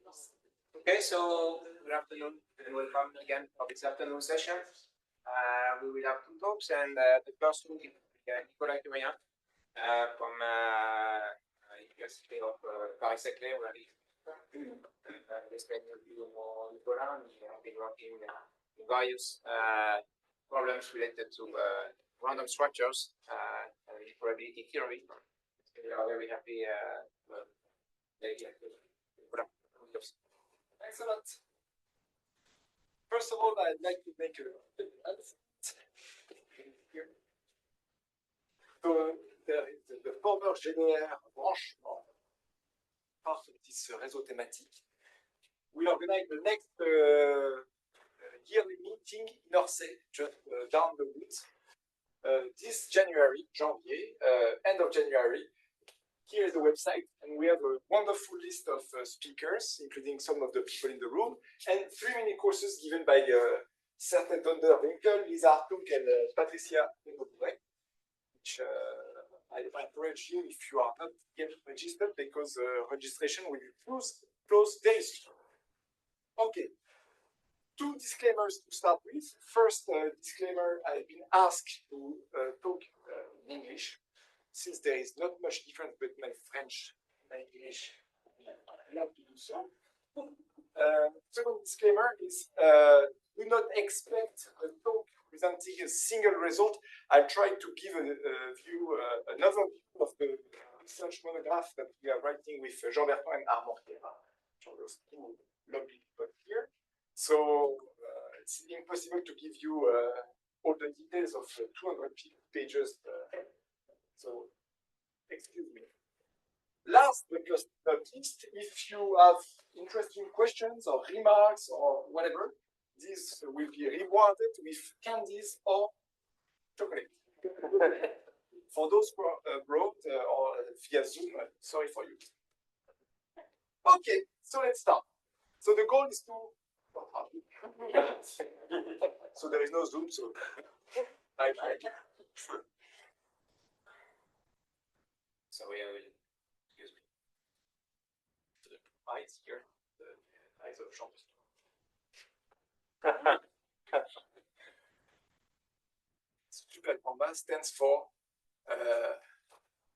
Okay, so good afternoon and welcome again for this afternoon session. We will have two talks, and the first one is Nicolas Curien from University of Paris-Saclay, where he explained to you more Nicolas. He has been working in various problems related to random structures and probability theory. We are very happy. Thanks a lot. First of all, I'd like to make a so there is the former GNR branchement part of this réseau thématique. We organize the next yearly meeting in Orsay, just down the road. This January, janvier, end of January. Here is the website, and we have a wonderful list of speakers, including some of the people in the room, and 3 mini courses given by Satya, Lisa Hartung, and Patricia, which I encourage you if you are not yet registered, because registration will close very soon. Okay, 2 disclaimers to start with. First disclaimer, I've been asked to talk in English. Since there is not much difference between my French and my English, I love to do so. Second disclaimer is do not expect a talk presenting a single result. I'll try to give an overview of the research monograph that we are writing with Jean Bertrand and Armand Guerra, those 2 lovely people here. So it's impossible to give you all the details of 200 pages. So, excuse me. Last but not least, if you have interesting questions or remarks or whatever, this will be rewarded with candies or chocolate. For those who brought or via Zoom, sorry for you. Okay, so let's start. So the goal is to. So there is no Zoom, so bye-bye. So we will, excuse me, the eyes here, the eyes of Jean. Super combat stands for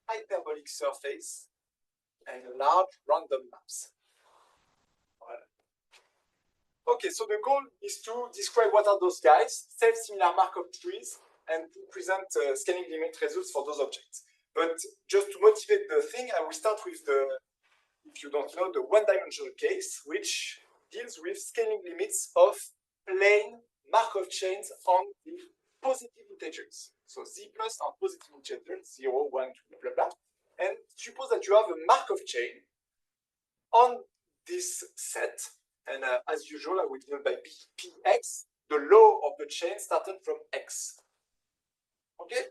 hyperbolic surface and large random maps. Okay, so the goal is to describe what are those guys, self-similar Markov trees, and to present scaling limit results for those objects. But just to motivate the thing, I will start with the, if you don't know, the one-dimensional case, which deals with scaling limits of plain Markov chains on the positive integers. So z plus are positive integers, 0, 1, 2, blah, blah. And suppose that you have a Markov chain on this set, and as usual, I will denote by px, the law of the chain started from x. Okay?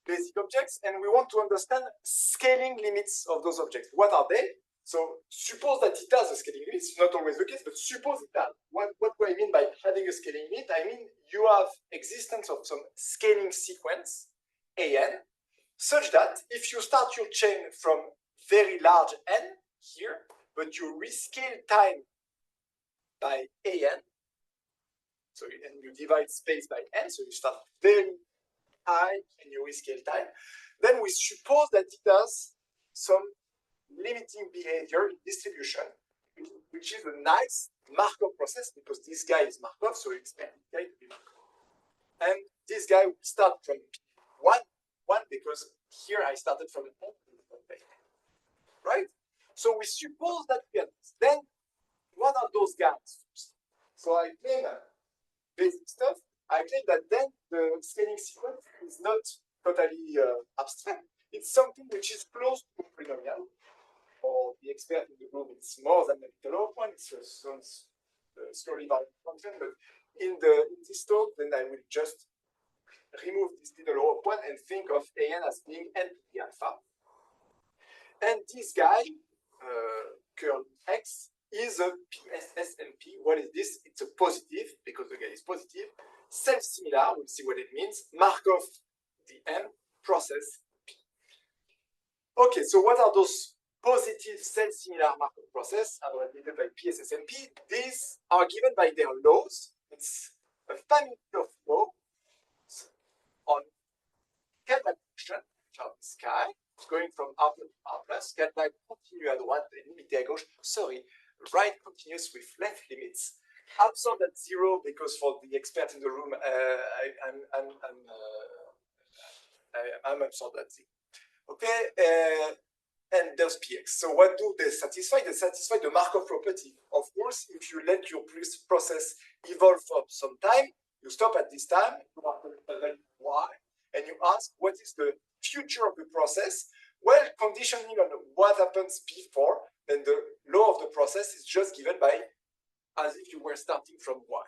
Basic objects, and we want to understand scaling limits of those objects. What are they? So suppose that it has a scaling limit. It's not always the case, but suppose it has. What do I mean by having a scaling limit? I mean you have existence of some scaling sequence, an, such that if you start your chain from very large n here, but you rescale time by an, so and you divide space by n, so you start very high and you rescale time, then we suppose that it has some limiting behavior in distribution, which is a nice Markov process, because this guy is Markov, so we expect this guy to be Markov. And this guy will start from P1, because here I started from n, right? So we suppose that we have this. Then, what are those guys? So I claim basic stuff. I claim that then the scaling sequence is not totally abstract. It's something which is close to a polynomial. For the expert in the room, it's more than a little one. It's a slowly variable function. But in this talk, then I will just remove this little one and think of an as being n to the alpha. And this guy, curl x, is a PSSMP. What is this? It's a positive, because the guy is positive. Self-similar, we'll see what it means. Markov, the M, process P. Okay, so what are those positive self-similar Markov process abbreviated by PSSMP. These are given by their laws. It's a family of laws on calculation of the sky, going from R plus to R plus, calcul continue à droite et limité à gauche. Sorry, right continuous with left limits. Absorbed at 0 because for the expert in the room, I'm absorbed at 0. Okay, and there's PX. So what do they satisfy? They satisfy the Markov property. Of course, if you let your process evolve for some time, you stop at this time, you mark a value y, and you ask what is the future of the process. Well, conditioning on what happens before, then the law of the process is just given by as if you were starting from y.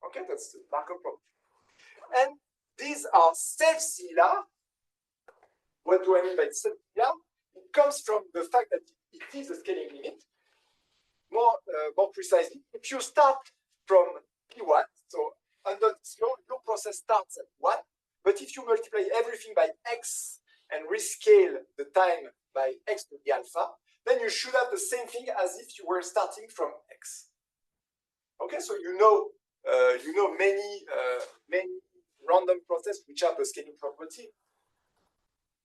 Okay, that's the Markov property. And these are self-similar. What do I mean by self-similar? It comes from the fact that it is a scaling limit. More precisely, if you start from P1, so under this law, your process starts at 1, but if you multiply everything by x and rescale the time by x to the alpha, then you should have the same thing as if you were starting from x. Okay, so you know many random processes which have the scaling property.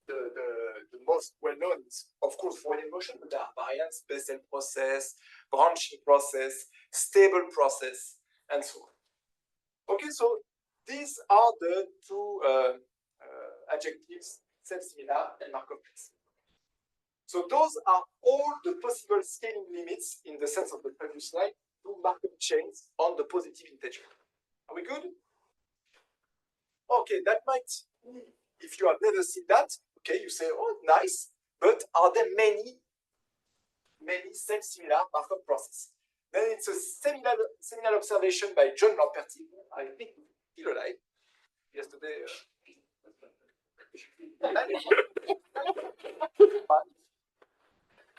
The most well-known is, of course, Fourier motion, but there are variants, Bessel process, branching process, stable process, and so on. Okay, so these are the two adjectives, self-similar and Markov plus. So those are all the possible scaling limits in the sense of the previous slide to Markov chains on the positive integer. Are we good? Okay, that might, if you have never seen that, okay, you say, oh, nice, but are there many self-similar Markov processes? Then it's a seminal observation by John Lamperti, I think he's still alive. Yesterday,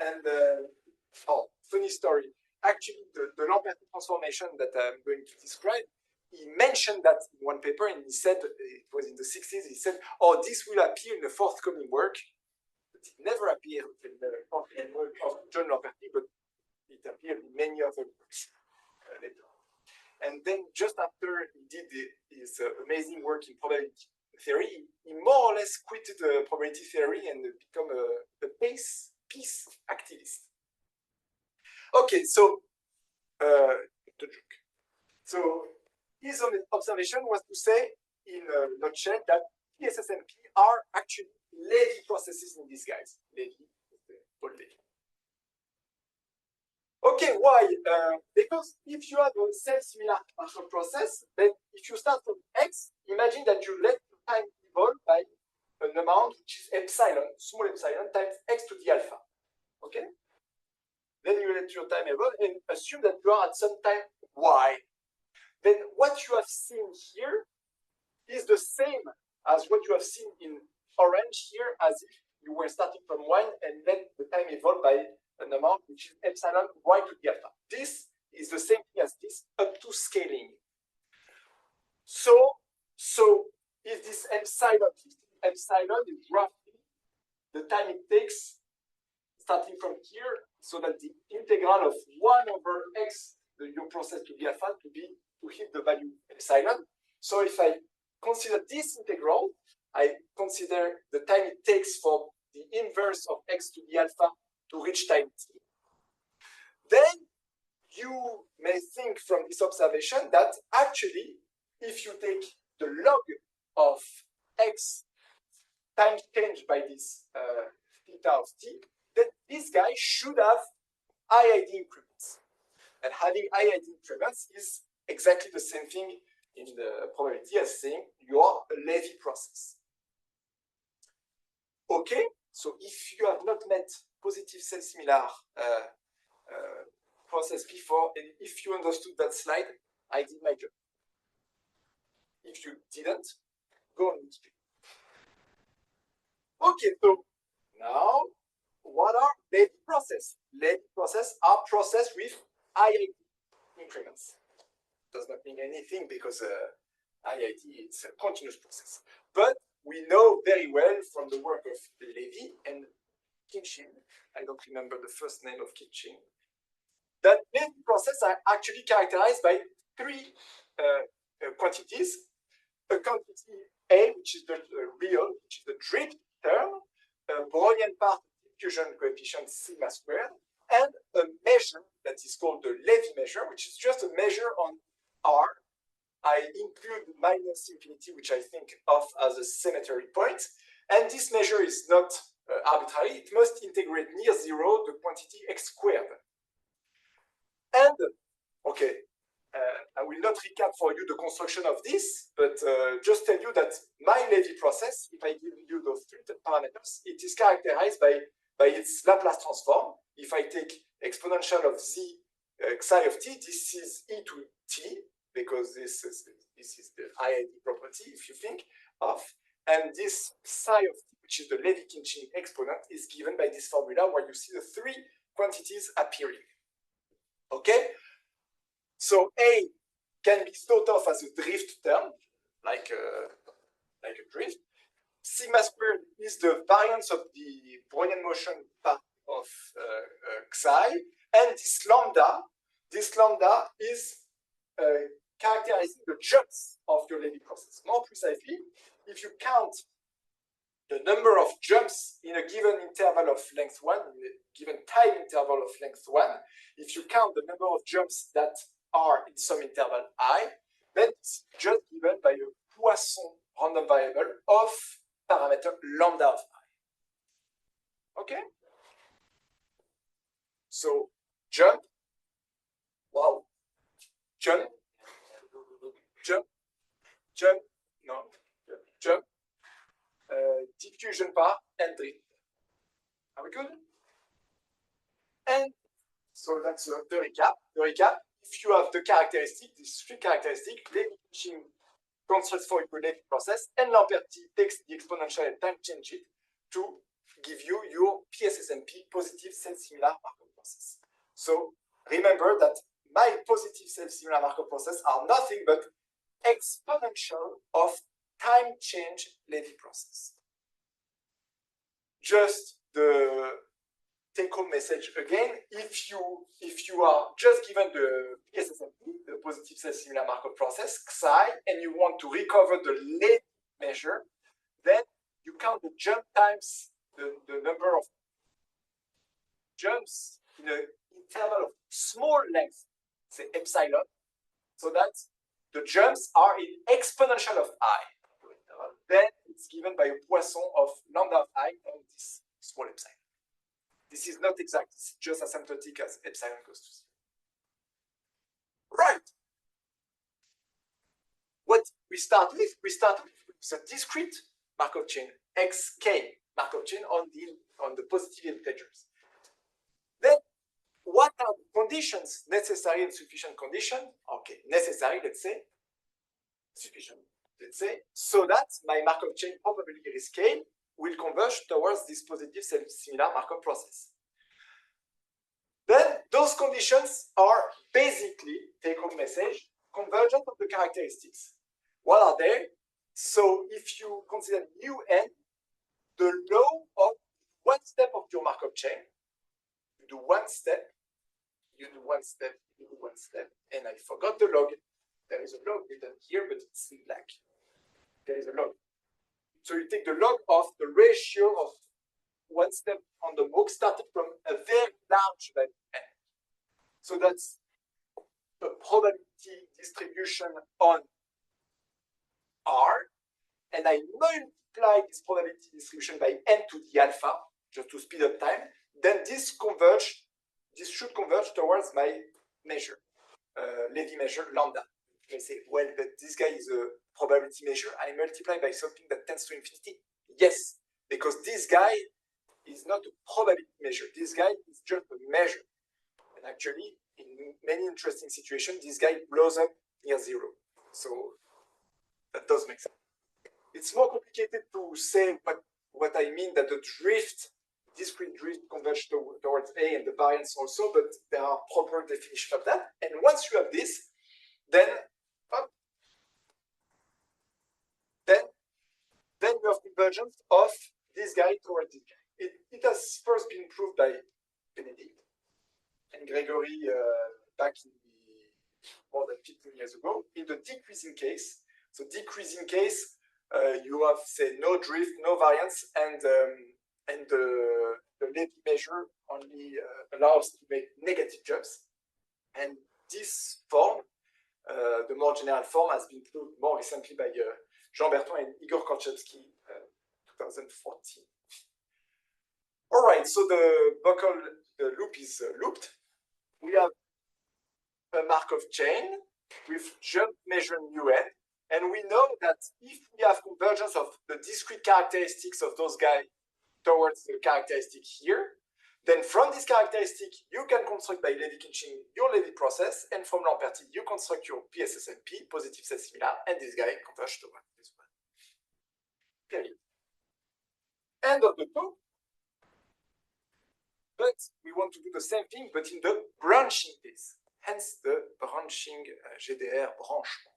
and oh, funny story. Actually, the Lamperti transformation that I'm going to describe, he mentioned that in one paper, and he said, it was in the 60s, he said, oh, this will appear in the forthcoming work. But it never appeared in the forthcoming work of John Lamperti, but it appeared in many other works later. And then just after he did his amazing work in probability theory, he more or less quit the probability theory and become a peace activist. Okay, so the joke. So his observation was to say, in a nutshell, that PSSMP are actually Levy processes in disguise. Levy, Paul Levy. Okay, why? Because if you have a self-similar Markov process, then if you start from x, imagine that you let the time evolve by an amount which is epsilon, small epsilon, times x to the alpha. Okay? Then you let your time evolve and assume that you are at some time y. Then what you have seen here is the same as what you have seen in orange here, as if you were starting from 1 and let the time evolve by an amount which is epsilon y to the alpha. This is the same thing as this up to scaling. So if this epsilon is roughly the time it takes starting from here, so that the integral of 1 over x, your process to the alpha, to hit the value epsilon. So if I consider this integral, I consider the time it takes for the inverse of x to the alpha to reach time t. Then you may think from this observation that actually, if you take the log of x time changed by this theta of t, then this guy should have IID increments. And having IID increments is exactly the same thing in the probability as saying you are a Levy process. Okay, so if you have not met positive self-similar process before, and if you understood that slide, I did my job. If you didn't, go on Wikipedia. Okay, so now what are Levy process? Levy process are process with IID increments. Does not mean anything because IID is a continuous process. But we know very well from the work of Levy and Kinchin. I don't remember the first name of Kinchin. That Levy processes are actually characterized by three quantities. A quantity A, which is the real, which is the drift term, a Brownian part diffusion coefficient sigma squared, and a measure that is called the Levy measure, which is just a measure on R. I include minus infinity, which I think of as a symmetry point. And this measure is not arbitrary. It must integrate near zero the quantity x squared. And, okay, I will not recap for you the construction of this, but just tell you that my Levy process, if I give you those three parameters, it is characterized by its Laplace transform. If I take exponential of z psi of t, this is e to t, because this is the IID property, if you think of. And this psi of t, which is the Levy-Kinchin exponent, is given by this formula where you see the three quantities appearing. Okay? So A can be thought of as a drift term, like a drift. Sigma squared is the variance of the Brownian motion part of psi, and this lambda is characterizing the jumps of your Levy process. More precisely, if you count the number of jumps in a given interval of length 1, in a given time interval of length 1, if you count the number of jumps that are in some interval I, then it's just given by a Poisson random variable of parameter lambda of I. Okay? So, jump, wow, jump, diffusion part, and drift. Are we good? And so that's the recap. If you have the characteristic, these three characteristics, Levy-Kinchin constructs for your Levy process, and Lamperti takes the exponential and time change it to give you your PSSMP, positive self-similar Markov process. So remember that my positive self-similar Markov process are nothing but exponential of time change Levy process. Just the take-home message again, if you are just given the PSSMP, the positive self-similar Markov process, psi, and you want to recover the Levy measure, then you count the jump times the number of jumps in an interval of small length, say epsilon, so that the jumps are in exponential of I. Then it's given by a Poisson of lambda of I and this small epsilon. This is not exact, it's just asymptotic as epsilon goes to 0. Right. What we start with a discrete Markov chain, xk Markov chain on the positive integers. Then, what are the conditions, necessary and sufficient conditions? Okay, necessary, let's say, sufficient, let's say, so that my Markov chain probability scale will converge towards this positive self-similar Markov process. Then those conditions are basically, take-home message, convergent of the characteristics. What are they? So if you consider un, the law of one step of your Markov chain, you do one step, you do one step, you do one step, and I forgot the log. There is a log written here, but it's in black. There is a log. So you take the log of the ratio of one step on the book starting from a very large value n. So that's the probability distribution on R, and I multiply this probability distribution by n to the alpha, just to speed up time, then this should converge towards my measure, Levy measure lambda. You may say, well, but this guy is a probability measure. I multiply by something that tends to infinity. Yes, because this guy is not a probability measure. This guy is just a measure. And actually, in many interesting situations, this guy blows up near zero. So that does make sense. It's more complicated to say what I mean that the drift, discrete drift converge towards A and the variance also, but there are proper definitions of that. And once you have this, then you have convergence of this guy towards this guy. it has first been proved by Benedict and Gregory back in more than 15 years ago. In the decreasing case, so decreasing case, you have, say, no drift, no variance, and the Levy measure only allows to make negative jumps. And this form, the more general form, has been proved more recently by Jean Berton and Igor Korchevsky, 2014. All right, so the loop is looped. We have a Markov chain with jump measure UN, and we know that if we have convergence of the discrete characteristics of those guys towards the characteristic here, then from this characteristic, you can construct by Levy-Kinching your Levy process, and from Lamperti, you construct your PSSMP, positive set similar, and this guy converges to this one. Period. End of the talk. But we want to do the same thing, but in the branching case. Hence the branching GDR branchement.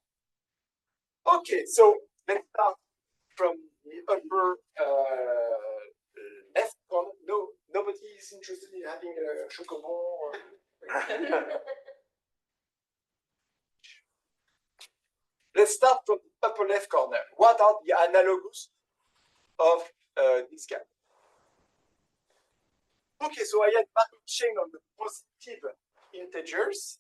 Okay, so let's start from the upper left corner. No, nobody is interested in having a chocobon or... Let's start from the upper left corner. What are the analogues of this guy? Okay, so I had Markov chain on the positive integers.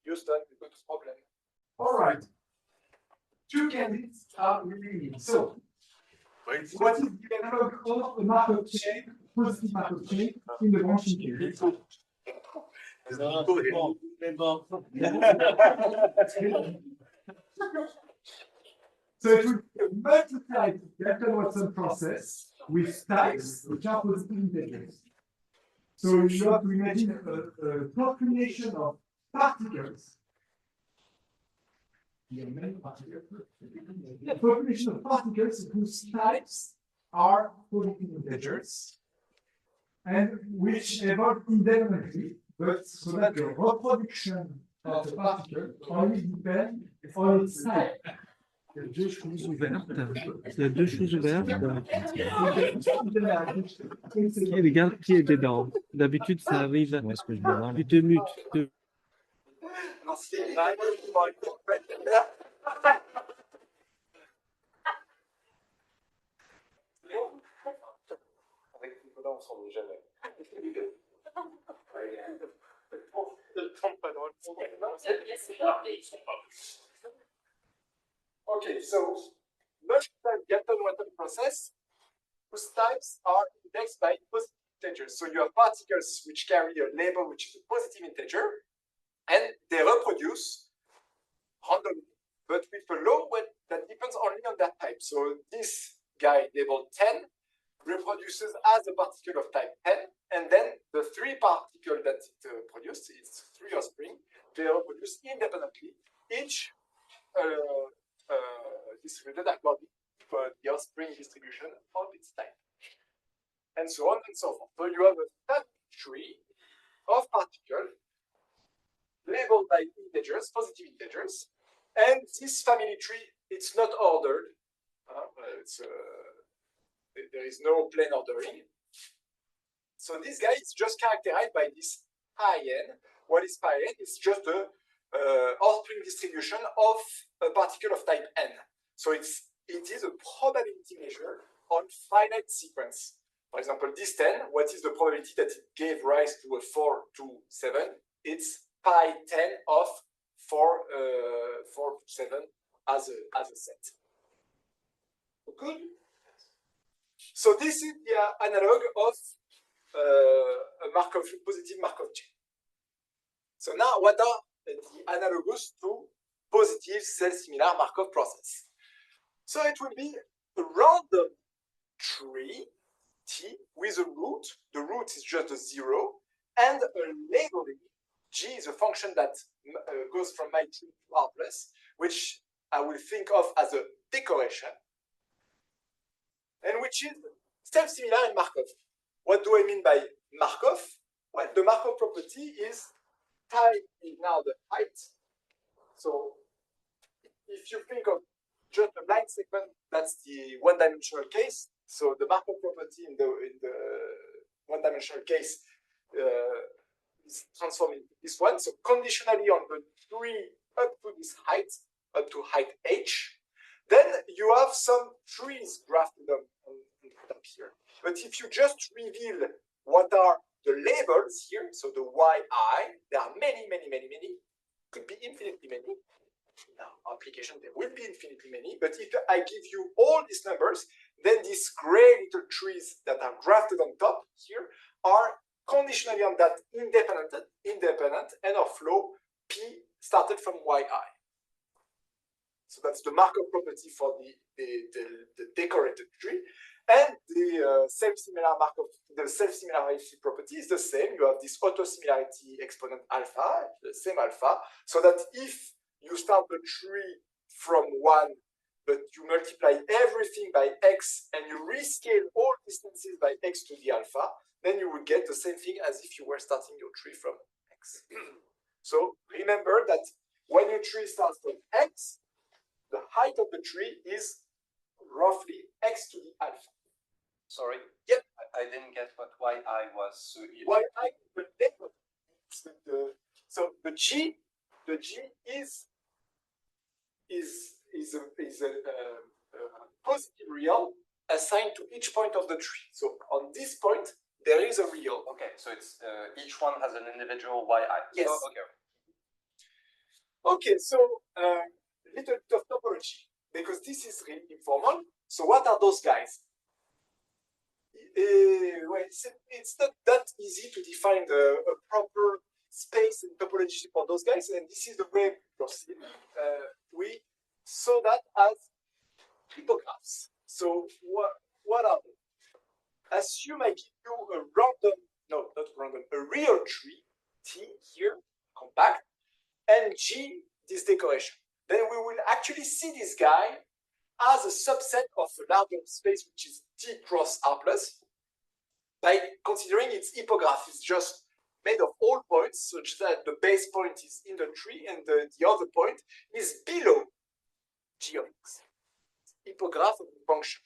Houston, we got a problem. All right. Two candidates are remaining. So, what is the analog of the Markov chain, positive Markov chain, in the branching case? So it will multiply the Dalton-Watson process with types which are positive integers. So you have to imagine a population of particles. A population of particles whose types are positive integers and which evolve indefinitely, but so that the reproduction of the particle only depends on its type. Il y a deux choses ouvertes. Il y a deux choses ouvertes. Et regarde qui est dedans. D'habitude, ça arrive. Est-ce que je dois voir? Tu te mutes. Avec Nicolas, on s'en est jamais. Okay, so multiple Dalton-Watson process whose types are indexed by positive integers. So you have particles which carry a label which is a positive integer, and they reproduce randomly, but with a law that depends only on that type. So this guy labeled 10 reproduces as a particle of type 10, and then the three particles that it produced, it's three offspring, they reproduce independently, each distributed according to the offspring distribution of its type, and so on and so forth. So you have a family tree of particles labeled by integers, positive integers, and this family tree, it's not ordered. There is no plain ordering. So this guy is just characterized by this IN. What is pi n? It's just a offspring distribution of a particle of type n. So it is a probability measure on finite sequence. For example, this 10, what is the probability that it gave rise to a 4 to 7? It's pi 10 of 4 to 7 as a set. Good. So this is the analog of a Markov positive Markov chain. So now, what are the analogues to positive self-similar Markov process? So it will be a random tree T with a root. The root is just a 0, and a labeling. G is a function that goes from my tree to R plus, which I will think of as a decoration, and which is self-similar in Markov. what do I mean by Markov? Well, the Markov property is time is now the height. So if you think of just a line segment, that's the one-dimensional case. So the Markov property in the one-dimensional case is transformed into this one. So conditionally on the tree up to this height, up to height h, then you have some trees grafted up up here. But if you just reveal what are the labels here, so the yi, there are many, could be infinitely many. Now, application, there will be infinitely many, but if I give you all these numbers, then these gray little trees that are grafted on top here are conditionally on that independent and of flow p started from yi. So that's the Markov property for the decorated tree. And the self-similar Markov, the self-similarity property is the same. You have this auto-similarity exponent alpha, the same alpha, so that if you start the tree from 1, but you multiply everything by x and you rescale all distances by x to the alpha, then you will get the same thing as if you were starting your tree from x. So remember that when your tree starts from x, the height of the tree is roughly x to the alpha. Sorry. Yep. I didn't get what yi was. So yi, so the g is a positive real assigned to each point of the tree. So on this point, there is a real. Okay, so it's each one has an individual yi. Yes. Oh, okay. Okay, so a little bit of topology, because this is really informal. So what are those guys? Well, it's not that easy to define a proper space and topology for those guys, and this is the way we proceed. We saw that as hipographs. So what are they? Assume I give you a random, no, not random, a real tree, T here, compact, and G, this decoration. Then we will actually see this guy as a subset of a larger space, which is T cross R plus, by considering its hippograph is just made of all points, such that the base point is in the tree and the other point is below G of x. Hippograph of the function.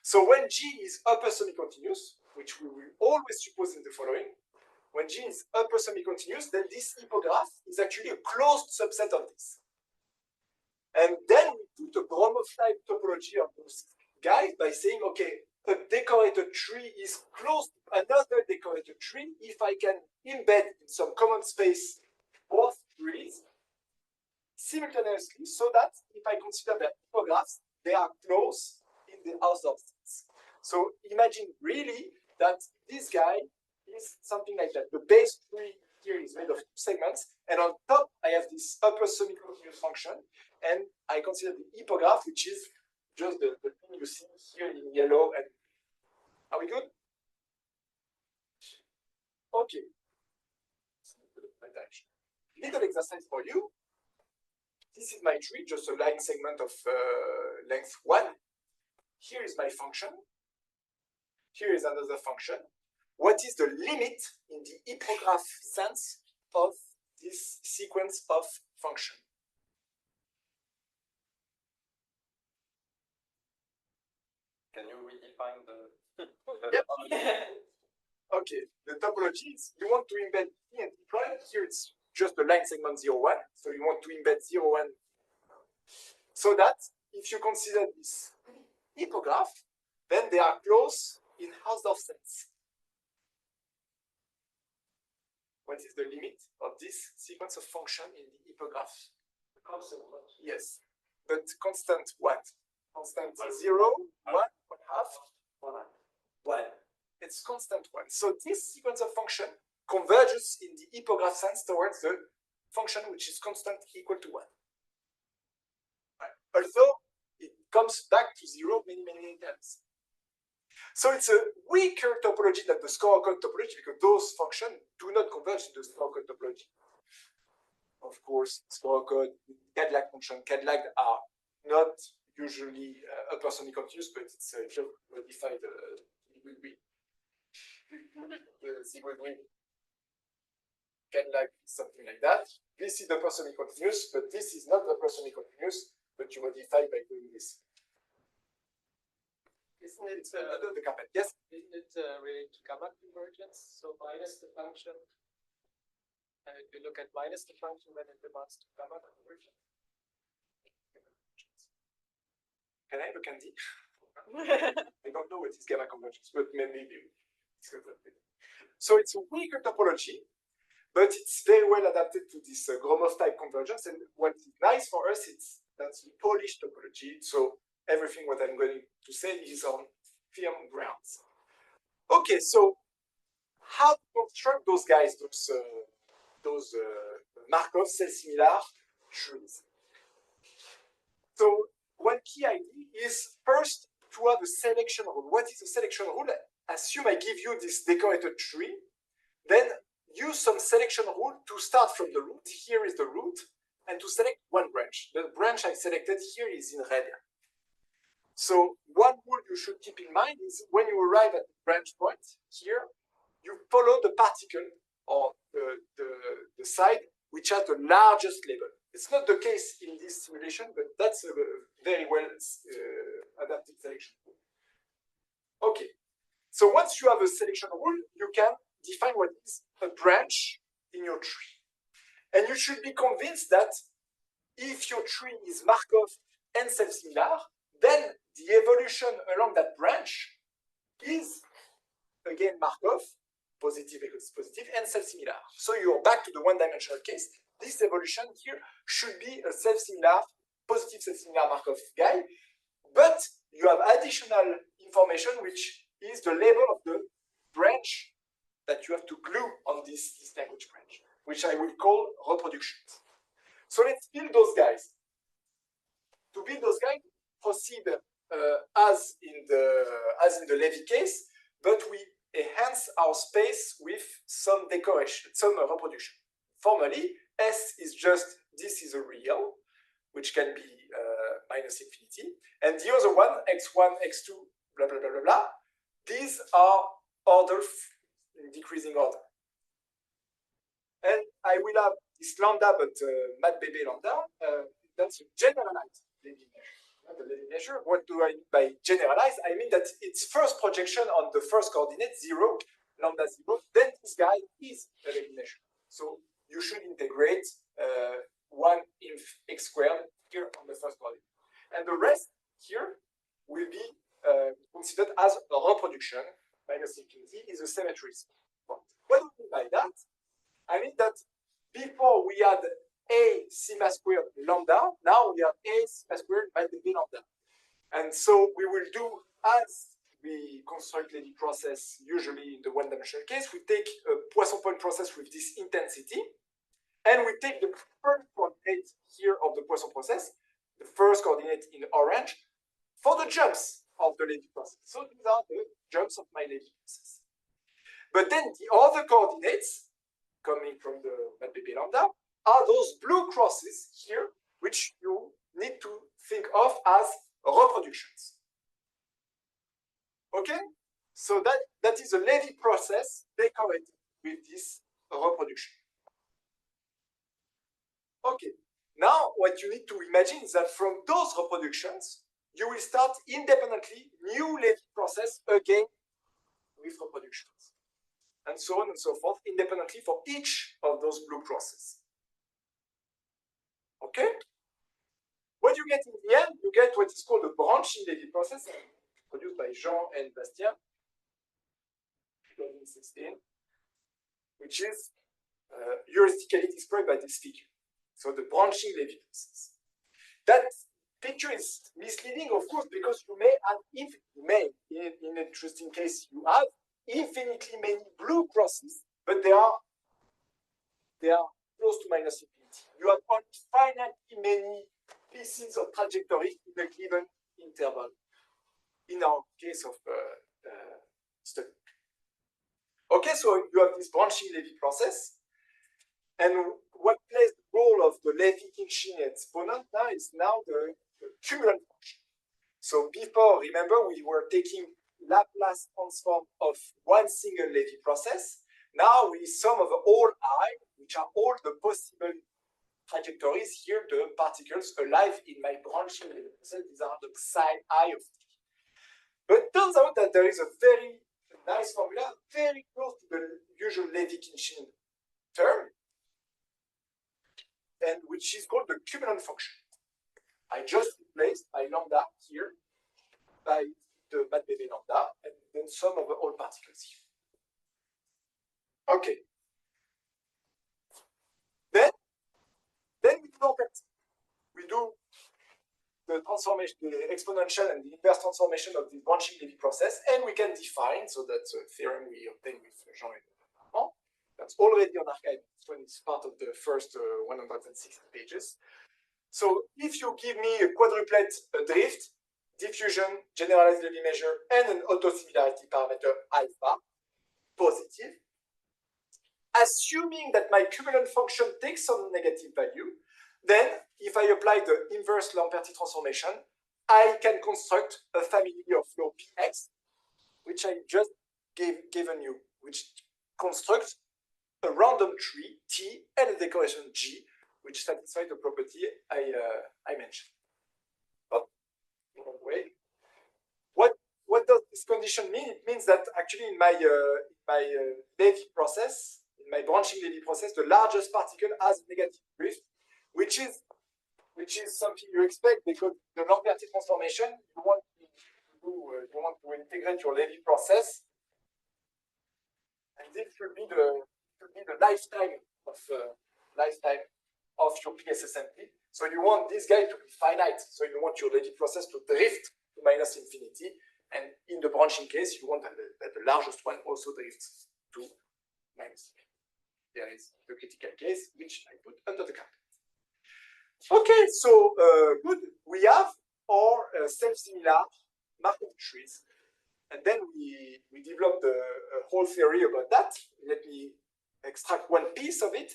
So when G is upper semi-continuous, which we will always suppose in the following, when G is upper semi-continuous, then this hippograph is actually a closed subset of this. And then we put a Gromov-type topology of those guys by saying, okay, a decorated tree is close to another decorated tree if I can embed in some common space both trees simultaneously, so that if I consider their hipographs, they are close in the Hausdorff sense. So imagine really that this guy is something like that. The base tree here is made of 2 segments, and on top I have this upper semi-continuous function, and I consider the hippograph, which is just the thing you see here in yellow. And are we good? Okay. Little exercise for you. This is my tree, just a line segment of length 1. Here is my function. Here is another function. What is the limit in the hippograph sense of this sequence of function? Can you redefine the Yep. Okay, the topology is you want to embed T and T prime. Here it's just the line segment 0, 1. So you want to embed 0, 1. So that if you consider this hippograph, then they are close in Hausdorff sense. What is the limit of this sequence of function in the hippograph? Constant what? Yes, but constant what? Constant 0, 1, 1/2, 1. It's constant 1. So this sequence of function converges in the hippograph sense towards the function which is constant equal to 1. Right. Although it comes back to 0 many times. So it's a weaker topology than the score code topology because those functions do not converge to the score code topology. Of course, score code, Cadillac function, Cadillac are not usually upper semi-continuous, but it's just modified. the Zibudwin can like something like that. This is the per semi-continuous, but this is not the per semi-continuous, but you modify by doing this. Isn't it The carpet, yes? isn't it related to gamma convergence? So minus the function. And if you look at minus the function, then it amounts to gamma convergence. Can I have a candy? I don't know what is gamma convergence, but maybe it's good. So it's a weaker topology, but it's very well adapted to this Gromov type convergence. And what is nice for us is that's a polished topology. So everything what I'm going to say is on firm grounds. Okay, so how to construct those guys, those Markov self-similar trees? So one key idea is first to have a selection rule. What is a selection rule? Assume I give you this decorated tree, then use some selection rule to start from the root. Here is the root, and to select one branch. The branch I selected here is in red. So one rule you should keep in mind is when you arrive at the branch point here, you follow the particle or the side which has the largest label. It's not the case in this simulation, but that's a very well adapted selection rule. Okay, so once you have a selection rule, you can define what is a branch in your tree. And you should be convinced that if your tree is Markov and self-similar, then the evolution along that branch is, again, Markov, positive equals positive, and self-similar. So you're back to the one-dimensional case. This evolution here should be a self-similar, positive self-similar Markov guy, but you have additional information, which is the label of the branch that you have to glue on this language branch, which I will call reproductions. So let's build those guys. To build those guys, proceed as in the Levy case, but we enhance our space with some decoration, some reproduction. Formally, S is just, this is a real, which can be minus infinity. And the other one, x1, x2, blah, blah, blah, blah, blah. These are order in decreasing order. And I will have this lambda, but MatBB lambda, that's a generalized Levy measure. Not a Levy measure. What do I mean by generalized? I mean that its first projection on the first coordinate, 0, lambda 0, then this guy is a Levy measure. So you should integrate 1 inf x squared here on the first coordinate. And the rest here will be considered as a reproduction. Minus infinity is a symmetry. What do I mean by that? I mean that before we had a sigma squared lambda, now we have a sigma squared by the b lambda. And so we will do as we construct Levy process, usually in the one-dimensional case, we take a Poisson point process with this intensity, and we take the first coordinate here of the Poisson process, the first coordinate in orange, for the jumps of the Levy process. So these are the jumps of my Levy process. But then the other coordinates coming from the MatBB lambda are those blue crosses here, which you need to think of as reproductions. Okay? So that is a Levy process decorated with this reproduction. Okay. Now, what you need to imagine is that from those reproductions, you will start independently new Levy process again with reproductions. And so on and so forth, independently for each of those blue crosses. Okay? What you get in the end, you get what is called a branching Levy process, produced by Jean and Bastien, 2016, which is heuristically described by this figure. So the branching Levy process. That picture is misleading, of course, because you may have, in an interesting case, you have infinitely many blue crosses, but they are close to minus infinity. You have only finitely many pieces of trajectory in a given interval. In our case of study. Okay, so you have this branching Levy process, and what plays the role of the Levy-Khinchin exponent now is now the cumulant function. So before, remember, we were taking Laplace transform of one single Levy process. Now we sum of all I, which are all the possible trajectories here, the particles alive in my branching Levy process. These are the psi I of t. But it turns out that there is a very nice formula, very close to the usual Levy-Kinchin term, and which is called the cumulant function. I just replaced my lambda here by the Mat-Bebe lambda, and then sum of all particles here. Okay. Then we do that. We do the transformation, the exponential and the inverse transformation of the branching Levy process, and we can define, so that's a theorem we obtained with Jean and Markov. That's already on archive, so it's part of the first 160 pages. So if you give me a quadruplet, a drift, diffusion, generalized Levy measure, and an autosimilarity parameter alpha, positive, assuming that my cumulant function takes some negative value, then if I apply the inverse Lamperti transformation, I can construct a family of law Px, which I just given you, which constructs a random tree T and a decoration G, which satisfy the property I mentioned. But in a way, what does this condition mean? It means that actually in my Levy process, in my branching Levy process, the largest particle has negative drift, which is something you expect because the Lamperti transformation you want to integrate your Levy process, and this should be the lifetime of your PSSMP. So you want this guy to be finite. So you want your Levy process to drift to minus infinity. And in the branching case, you want that the largest one also drifts to minus infinity. There is the critical case, which I put under the carpet. Okay, so good. We have our self-similar Markov trees. And then we developed a whole theory about that. Let me extract one piece of it.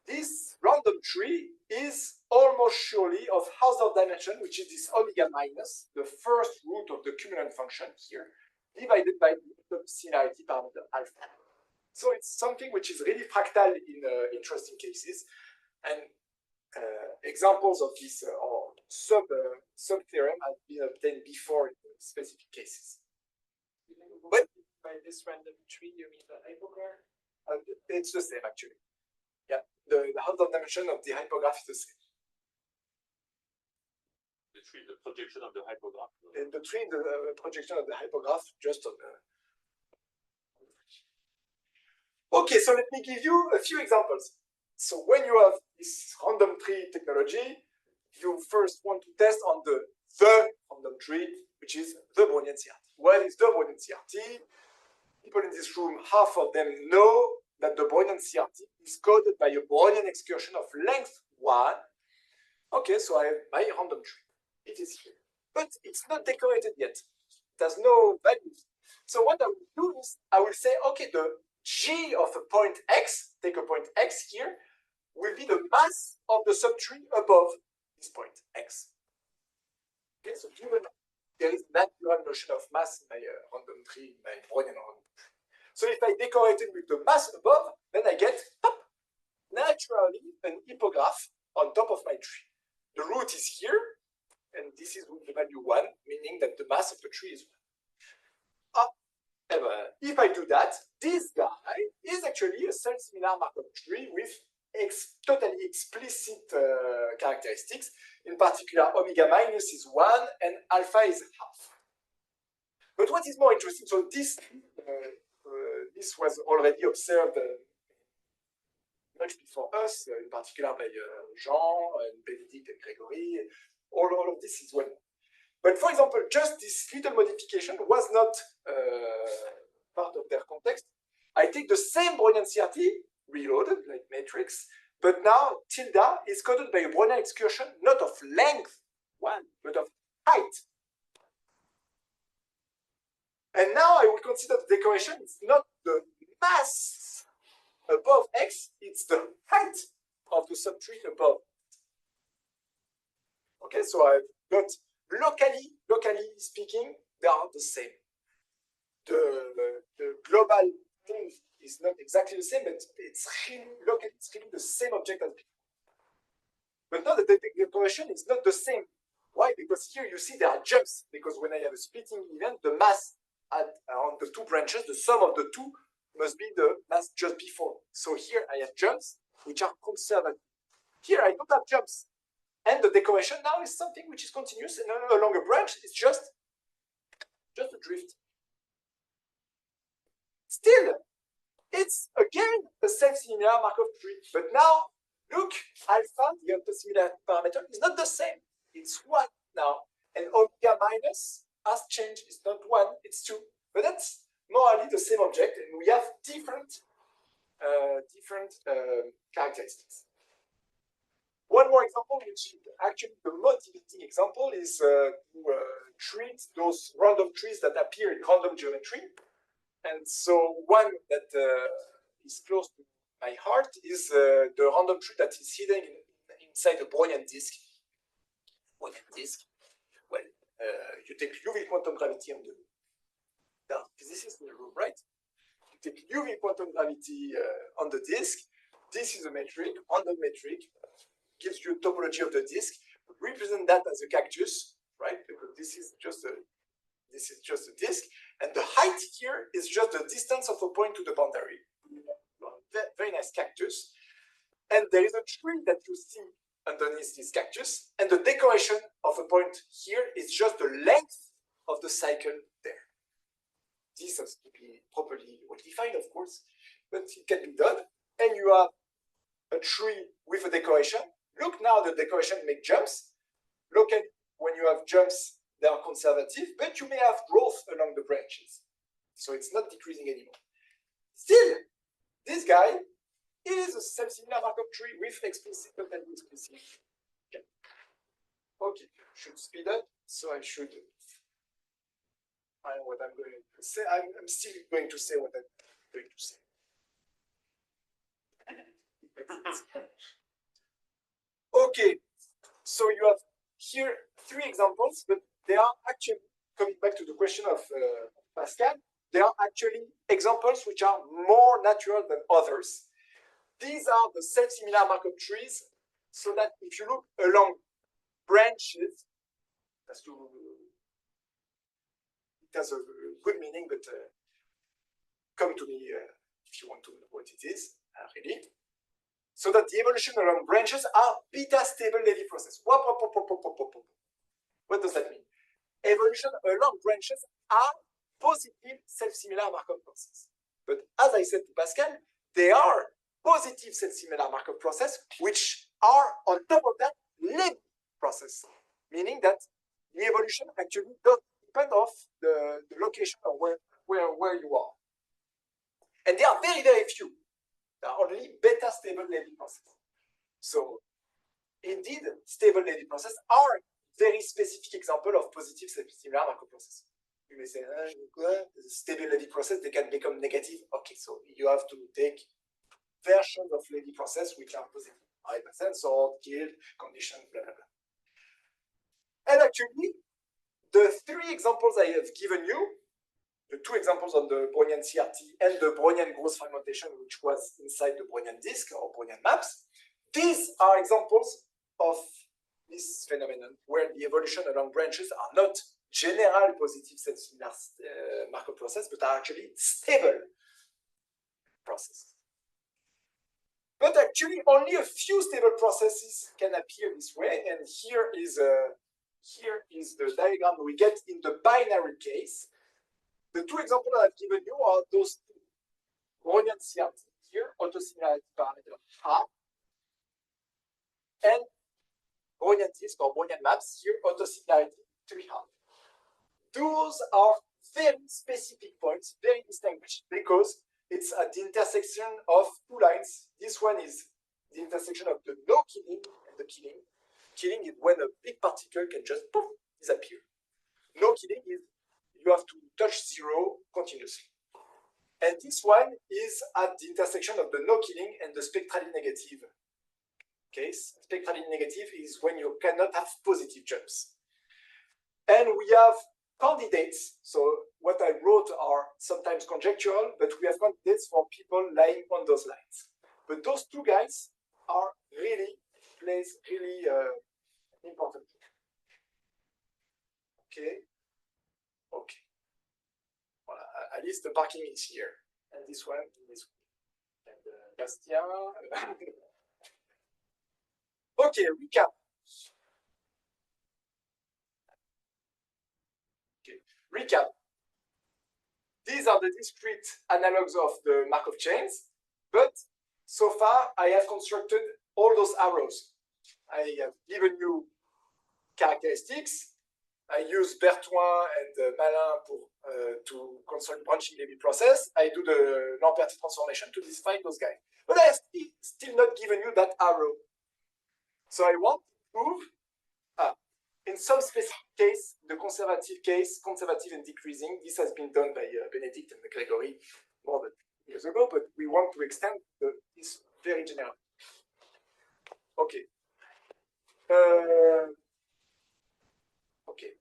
This random tree is almost surely of Hausdorff dimension, which is this omega minus, the first root of the cumulant function here, divided by the similarity parameter alpha. So it's something which is really fractal in interesting cases. And examples of this or sub-theorem have been obtained before in specific cases. But by this random tree, you mean the hypograph? It's the same, actually. Yeah, the Hausdorff dimension of the hypograph is the same. The tree, the projection of the hypograph. And the tree, the projection of the hypograph, just on the. Okay, so let me give you a few examples. So when you have this random tree technology, you first want to test on the random tree, which is the Brownian CRT. What is the Brownian CRT? People in this room, half of them know that the Brownian CRT is coded by a Brownian excursion of length 1. Okay, so I have my random tree. It is here. But it's not decorated yet. It has no value. So what I will do is I will say, okay, the G of a point X, take a point X here, will be the mass of the subtree above this point X. Okay, so given there is natural notion of mass in my random tree, in my Brownian random tree. So if I decorate it with the mass above, then I get naturally an hippograph on top of my tree. The root is here, and this is the value 1, meaning that the mass of the tree is 1. If I do that, this guy is actually a self-similar Markov tree with totally explicit characteristics. In particular, omega minus is 1 and alpha is half. But what is more interesting, so this was already observed much before us, in particular by Jean and Benedict and Gregory. All of this is well known. But for example, just this little modification was not part of their context. I take the same Brownian CRT, reloaded like matrix, but now tilde is coded by a Brownian excursion not of length 1, but of height. And now I will consider the decoration. It's not the mass above X, it's the height of the subtree above. Okay, so I've got locally speaking, they are the same. The global thing is not exactly the same, but it's really, look, it's really the same object as before. But now the decoration is not the same. Why? Because here you see there are jumps, because when I have a splitting event, the mass on the two branches, the sum of the two must be the mass just before. So here I have jumps which are conservative. Here I don't have jumps. And the decoration now is something which is continuous and along a branch, it's just a drift. Still, it's again a self-similar Markov tree. But now, look, alpha, the autosimilarity parameter, is not the same. It's 1 now. And omega minus has changed. It's not 1, it's 2. But that's morally the same object, and we have different characteristics. One more example, which is actually the motivating example, is to treat those random trees that appear in random geometry. And so one that is close to my heart is the random tree that is hidden inside a Brownian disk. Brownian disk. Well, you take UV quantum gravity on the physicist in the room, right? You take UV quantum gravity on the disk. This is a metric, random metric, gives you a topology of the disk. Represent that as a cactus, right? Because this is just a disk, and the height here is just the distance of a point to the boundary. Very nice cactus. And there is a tree that you see underneath this cactus, and the decoration of a point here is just the length of the cycle there. This has to be properly well defined, of course, but it can be done. And you have a tree with a decoration. Look now, the decoration makes jumps. Look at when you have jumps, they are conservative, but you may have growth along the branches. So it's not decreasing anymore. Still, this guy is a self-similar Markov tree with explicit and implicit. Okay, should speed up, so I should find what I'm going to say. I'm still going to say what I'm going to say. Okay, so you have here 3 examples, but they are actually, coming back to the question of Pascal, they are actually examples which are more natural than others. These are the self-similar Markov trees, so that if you look along branches, it has a good meaning, but come to me if you want to know what it is, really. So that the evolution along branches are beta stable Levy process. What does that mean? Evolution along branches are positive self-similar Markov process. But as I said to Pascal, they are positive self-similar Markov process, which are on top of that Levy process, meaning that the evolution actually does depend on the location of where you are. And there are very, very few. There are only beta stable Levy process. So indeed, stable Levy process are very specific example of positive self-similar Markov process. You may say, stable Levy process, they can become negative. Okay, so you have to take versions of Levy process which are positive. 100% sort, yield, condition, blah, blah, blah. And actually, the 3 examples I have given you, the 2 examples on the Brownian CRT and the Brownian gross fragmentation, which was inside the Brownian disk or Brownian maps, these are examples of this phenomenon where the evolution along branches are not general positive self-similar Markov process, but are actually stable processes. But actually, only a few stable processes can appear this way, and here is the diagram we get in the binary case. The 2 examples I've given you are those 2. Brownian CRT here, autosimilarity parameter R, and Brownian disk or Brownian maps here, autosimilarity 3R. Those are very specific points, very distinguished, because it's at the intersection of 2 lines. This one is the intersection of the no killing and the killing. Killing is when a big particle can just poof, disappear. No killing is you have to touch 0 continuously. And this one is at the intersection of the no killing and the spectrally negative case. Spectrally negative is when you cannot have positive jumps. And we have candidates. So what I wrote are sometimes conjectural, but we have candidates for people lying on those lines. But those two guys are really important. Okay. Okay. Well, at least the parking is here, and this one is. And Satya. Okay, recap. Okay, recap. These are the discrete analogs of the Markov chains, but so far I have constructed all those arrows. I have given you characteristics. I use Bertoin and Malin to construct branching Levy process. I do the Lamperti transformation to define those guys. But I have still not given you that arrow. So I want to prove, in some specific case, the conservative case, conservative and decreasing, this has been done by Benedict and Gregory more than years ago, but we want to extend this very general. Okay. Okay.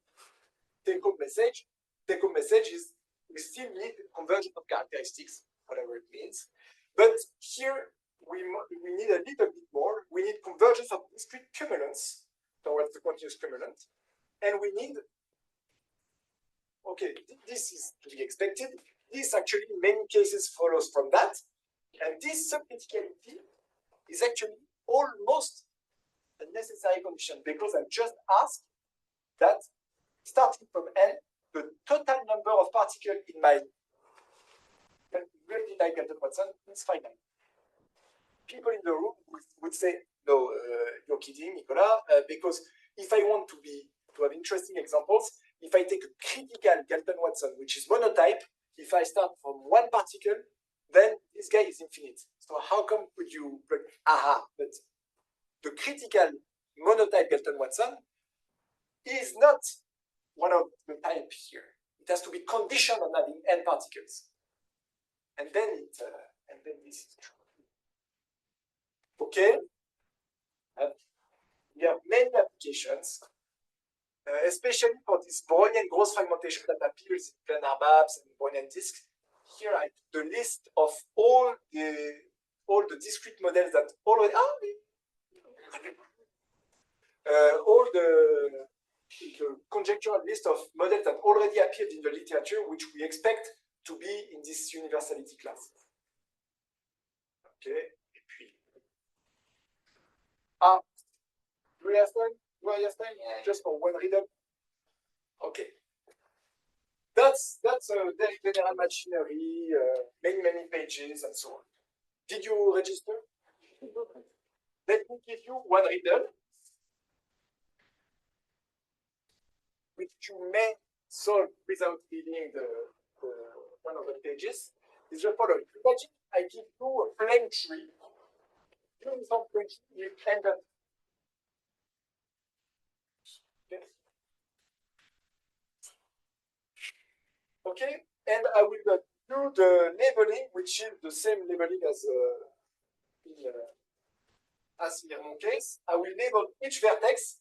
Take-home message. Take-home message is we still need conversion of characteristics, whatever it means. But here we need a little bit more. We need convergence of discrete cumulants towards the continuous cumulant. And we need, okay, this is to be expected. This actually in many cases follows from that. And this subcriticality is actually almost a necessary condition because I just asked that starting from n, the total number of particles in my really like Watson is finite. People in the room would say, no, you're kidding, Nicolas, because if I want to have interesting examples, if I take a critical Galton-Watson, which is monotype, if I start from one particle, then this guy is infinite. So how come could you plug? Aha, but the critical monotype Galton-Watson is not one of the type here. It has to be conditioned on having n particles. And then this is true. Okay. We have many applications, especially for this Brownian gross fragmentation that appears in planar maps and Brownian disks. Here I took the list of all the discrete models that already all the conjectural list of models that already appeared in the literature, which we expect to be in this universality class. Okay. Do we have time? Yeah. Just for one reader? Okay. That's a very general machinery, many pages and so on. Did you register? Let me give you one riddle, which you may solve without reading one of the pages. Is the following. Imagine I give you a plain tree. Uniform plain tree and okay, and I will do the labeling, which is the same labeling as in your case. I will label each vertex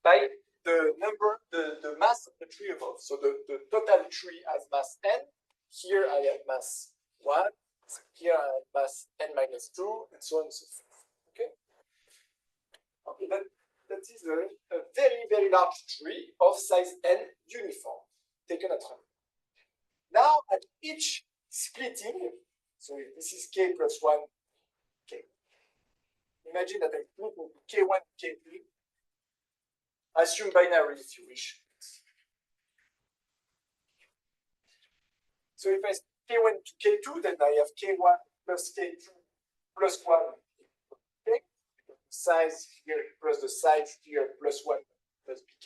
by the number, the mass of the tree above. So the total tree has mass n. Here I have mass 1. Here I have mass n minus 2, and so on and so forth. Okay. Okay, that is a very large tree of size n uniform taken at random. Now at each splitting, so this is k plus 1, k. Imagine that I split into k1, k3. Assume binary if you wish. So if I k1 to k2, then I have k1 plus k2 plus 1. Okay? Size here plus the size here plus 1 plus pk.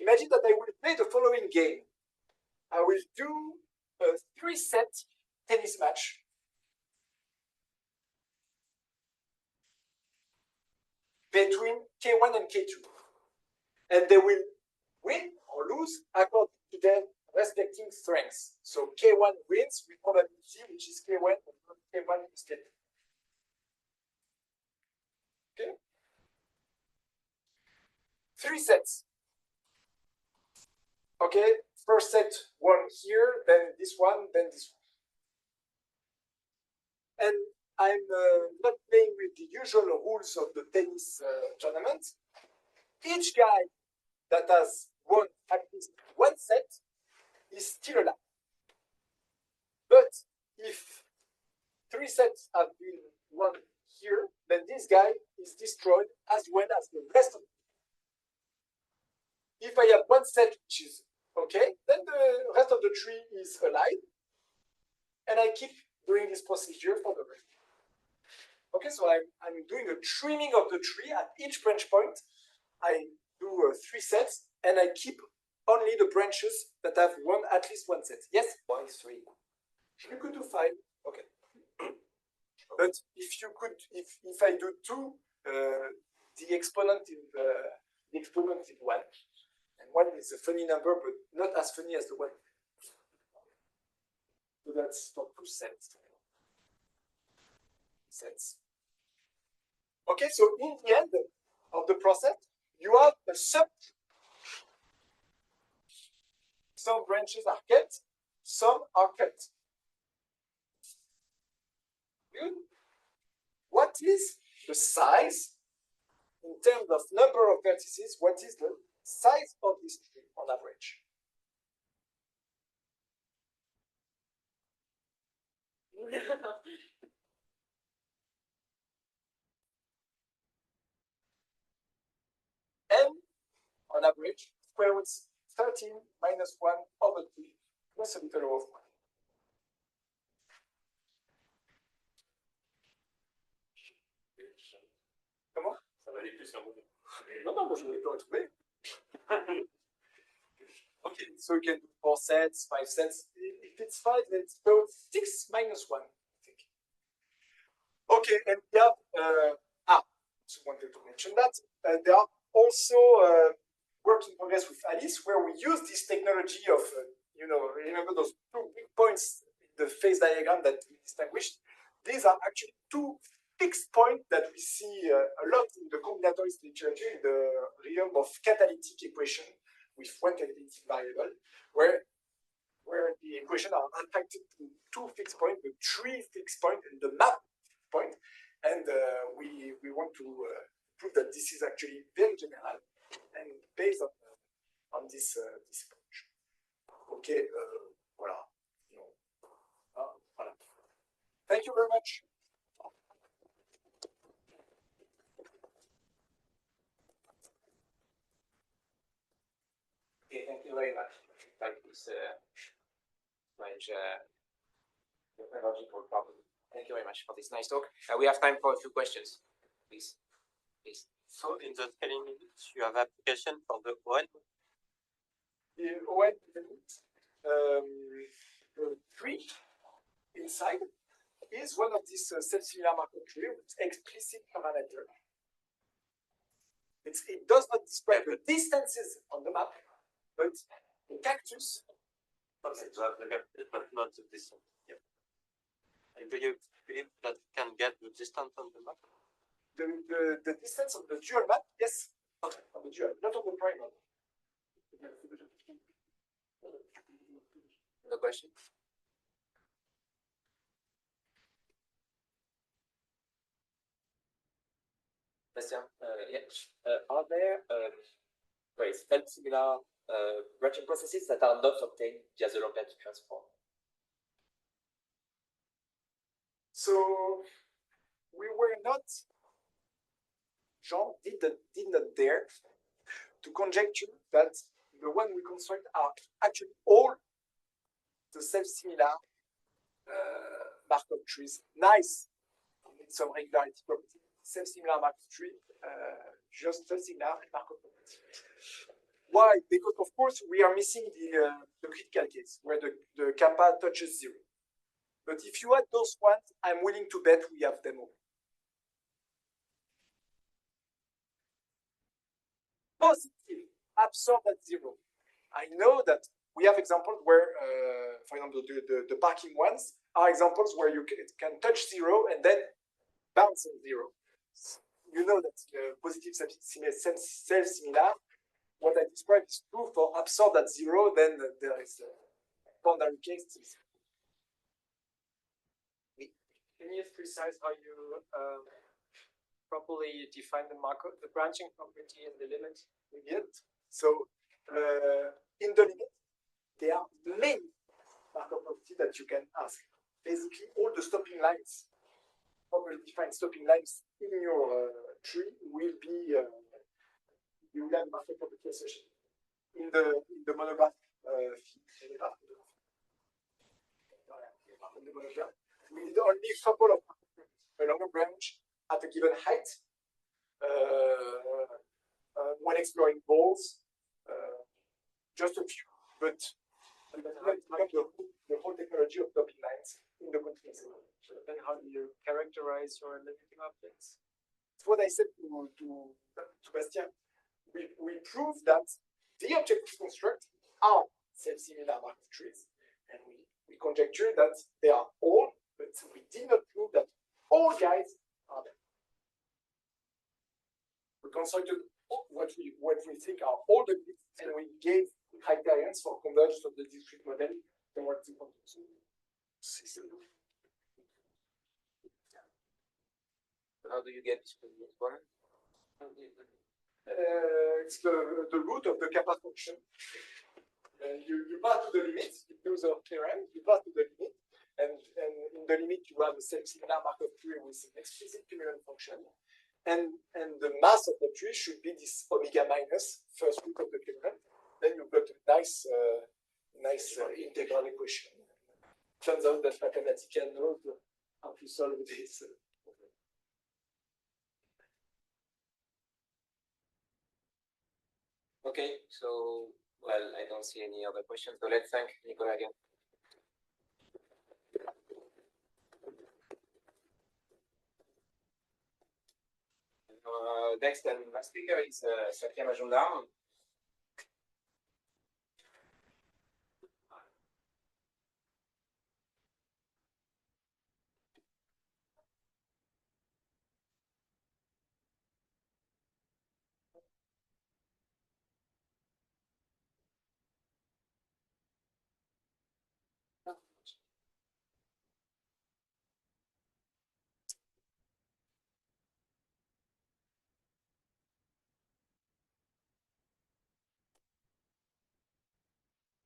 Imagine that I will play the following game. I will do a 3-set tennis match. Between K1 and K2. And they will win or lose according to their respective strengths. So K1 wins with probability, which is K1, and K1 is K2. Okay? 3 sets. Okay, first set one here, then this one, then this one. And I'm not playing with the usual rules of the tennis tournament. Each guy that has won at least one set is still alive. But if 3 sets have been won here, then this guy is destroyed as well as the rest of them. If I have one set which is okay, then the rest of the tree is alive, and I keep doing this procedure for the rest. Okay, so I'm doing a trimming of the tree at each branch point. I do 3 sets, and I keep only the branches that have won at least one set. Yes? Why 3? You could do 5. Okay. But if you could, if I do 2, the exponent is 1, and 1 is a funny number, but not as funny as the 1. So that's for 2 sets. Okay, so in the end of the process, you have a sub. Some branches are kept, some are cut. Good. What is the size in terms of number of vertices? What is the size of this tree on average? N on average square root 13 minus 1 over 2 plus a little of 1. Comment? Ça va aller plus qu'un moment. Non, non, moi je l'ai pas trouvé. Okay, so you can do 4 sets, 5 sets. If it's 5, then it's 6 minus 1, I think. Okay, and we have, just wanted to mention that. There are also work in progress with Alice, where we use this technology of, remember those 2 big points in the phase diagram that we distinguished? These are actually 2 fixed points that we see a lot in the combinatorics literature, in the realm of catalytic equation with 1 catalytic variable, where the equations are attracted to 2 fixed points, the 3 fixed points, and the map point. And we want to prove that this is actually very general and based on this approach. Okay, voilà. Voilà. Thank you very much. Okay, thank you very much. Thank you, strange technological problem. Thank you very much for this nice talk. We have time for a few questions, please. So in the scaling limit, you have application for the ON. The ON the 3 inside is one of these self-similar Markov tree with explicit parameter. It does not describe the distances on the map, but the cactus. Okay, so but not the distance. Yep. And do you believe that you can get the distance on the map? The distance of the dual map, yes. Okay, on the dual, not on the prime map. No question? Satya, are there similar branching processes that are not obtained via the Lambert transform? So we were not, Jean did not dare to conjecture that the one we construct are actually all the self-similar Markov trees. Nice, with some regularity property. Self-similar Markov tree, just self-similar and Markov property. Why? Because of course we are missing the critical case where the kappa touches 0. But if you add those ones, I'm willing to bet we have them all. Positive, absorb at 0. I know that we have examples where, for example, the parking ones are examples where you can touch 0 and then bounce on 0. You know that positive self-similar what I described is true for absorbed at 0, then there is a boundary case. Can you precise how you properly define the Markov, the branching property and the limit? Yet. So in the limit, there are many Markov properties that you can ask. Basically, all the stopping lines, properly defined stopping lines in your tree will be you will have Markov property associated. In the monograph, we need only a couple of a longer branch at a given height when exploring balls, just a few, but the whole technology of topping lines in the continuous. Then how do you characterize your limiting objects? It's what I said to Bastien. We prove that the objects we construct are self-similar Markov trees, and we conjecture that they are all, but we did not prove that all guys are there. We constructed what we think are all the bits, and we gave criterions for convergence of the discrete model towards the contours. How do you get this one? It's the root of the kappa function. You pass to the limit, you use a theorem, you pass to the limit, and in the limit you have a similar Markov tree with an explicit cumulative function, and the mass of the tree should be this omega minus first root of the cumulative. Then you got a nice integral equation. Turns out that mathematicians know how to solve this. Okay, so, well, I don't see any other questions, so let's thank Nicolas again. Next and last speaker is Satya Majumdar.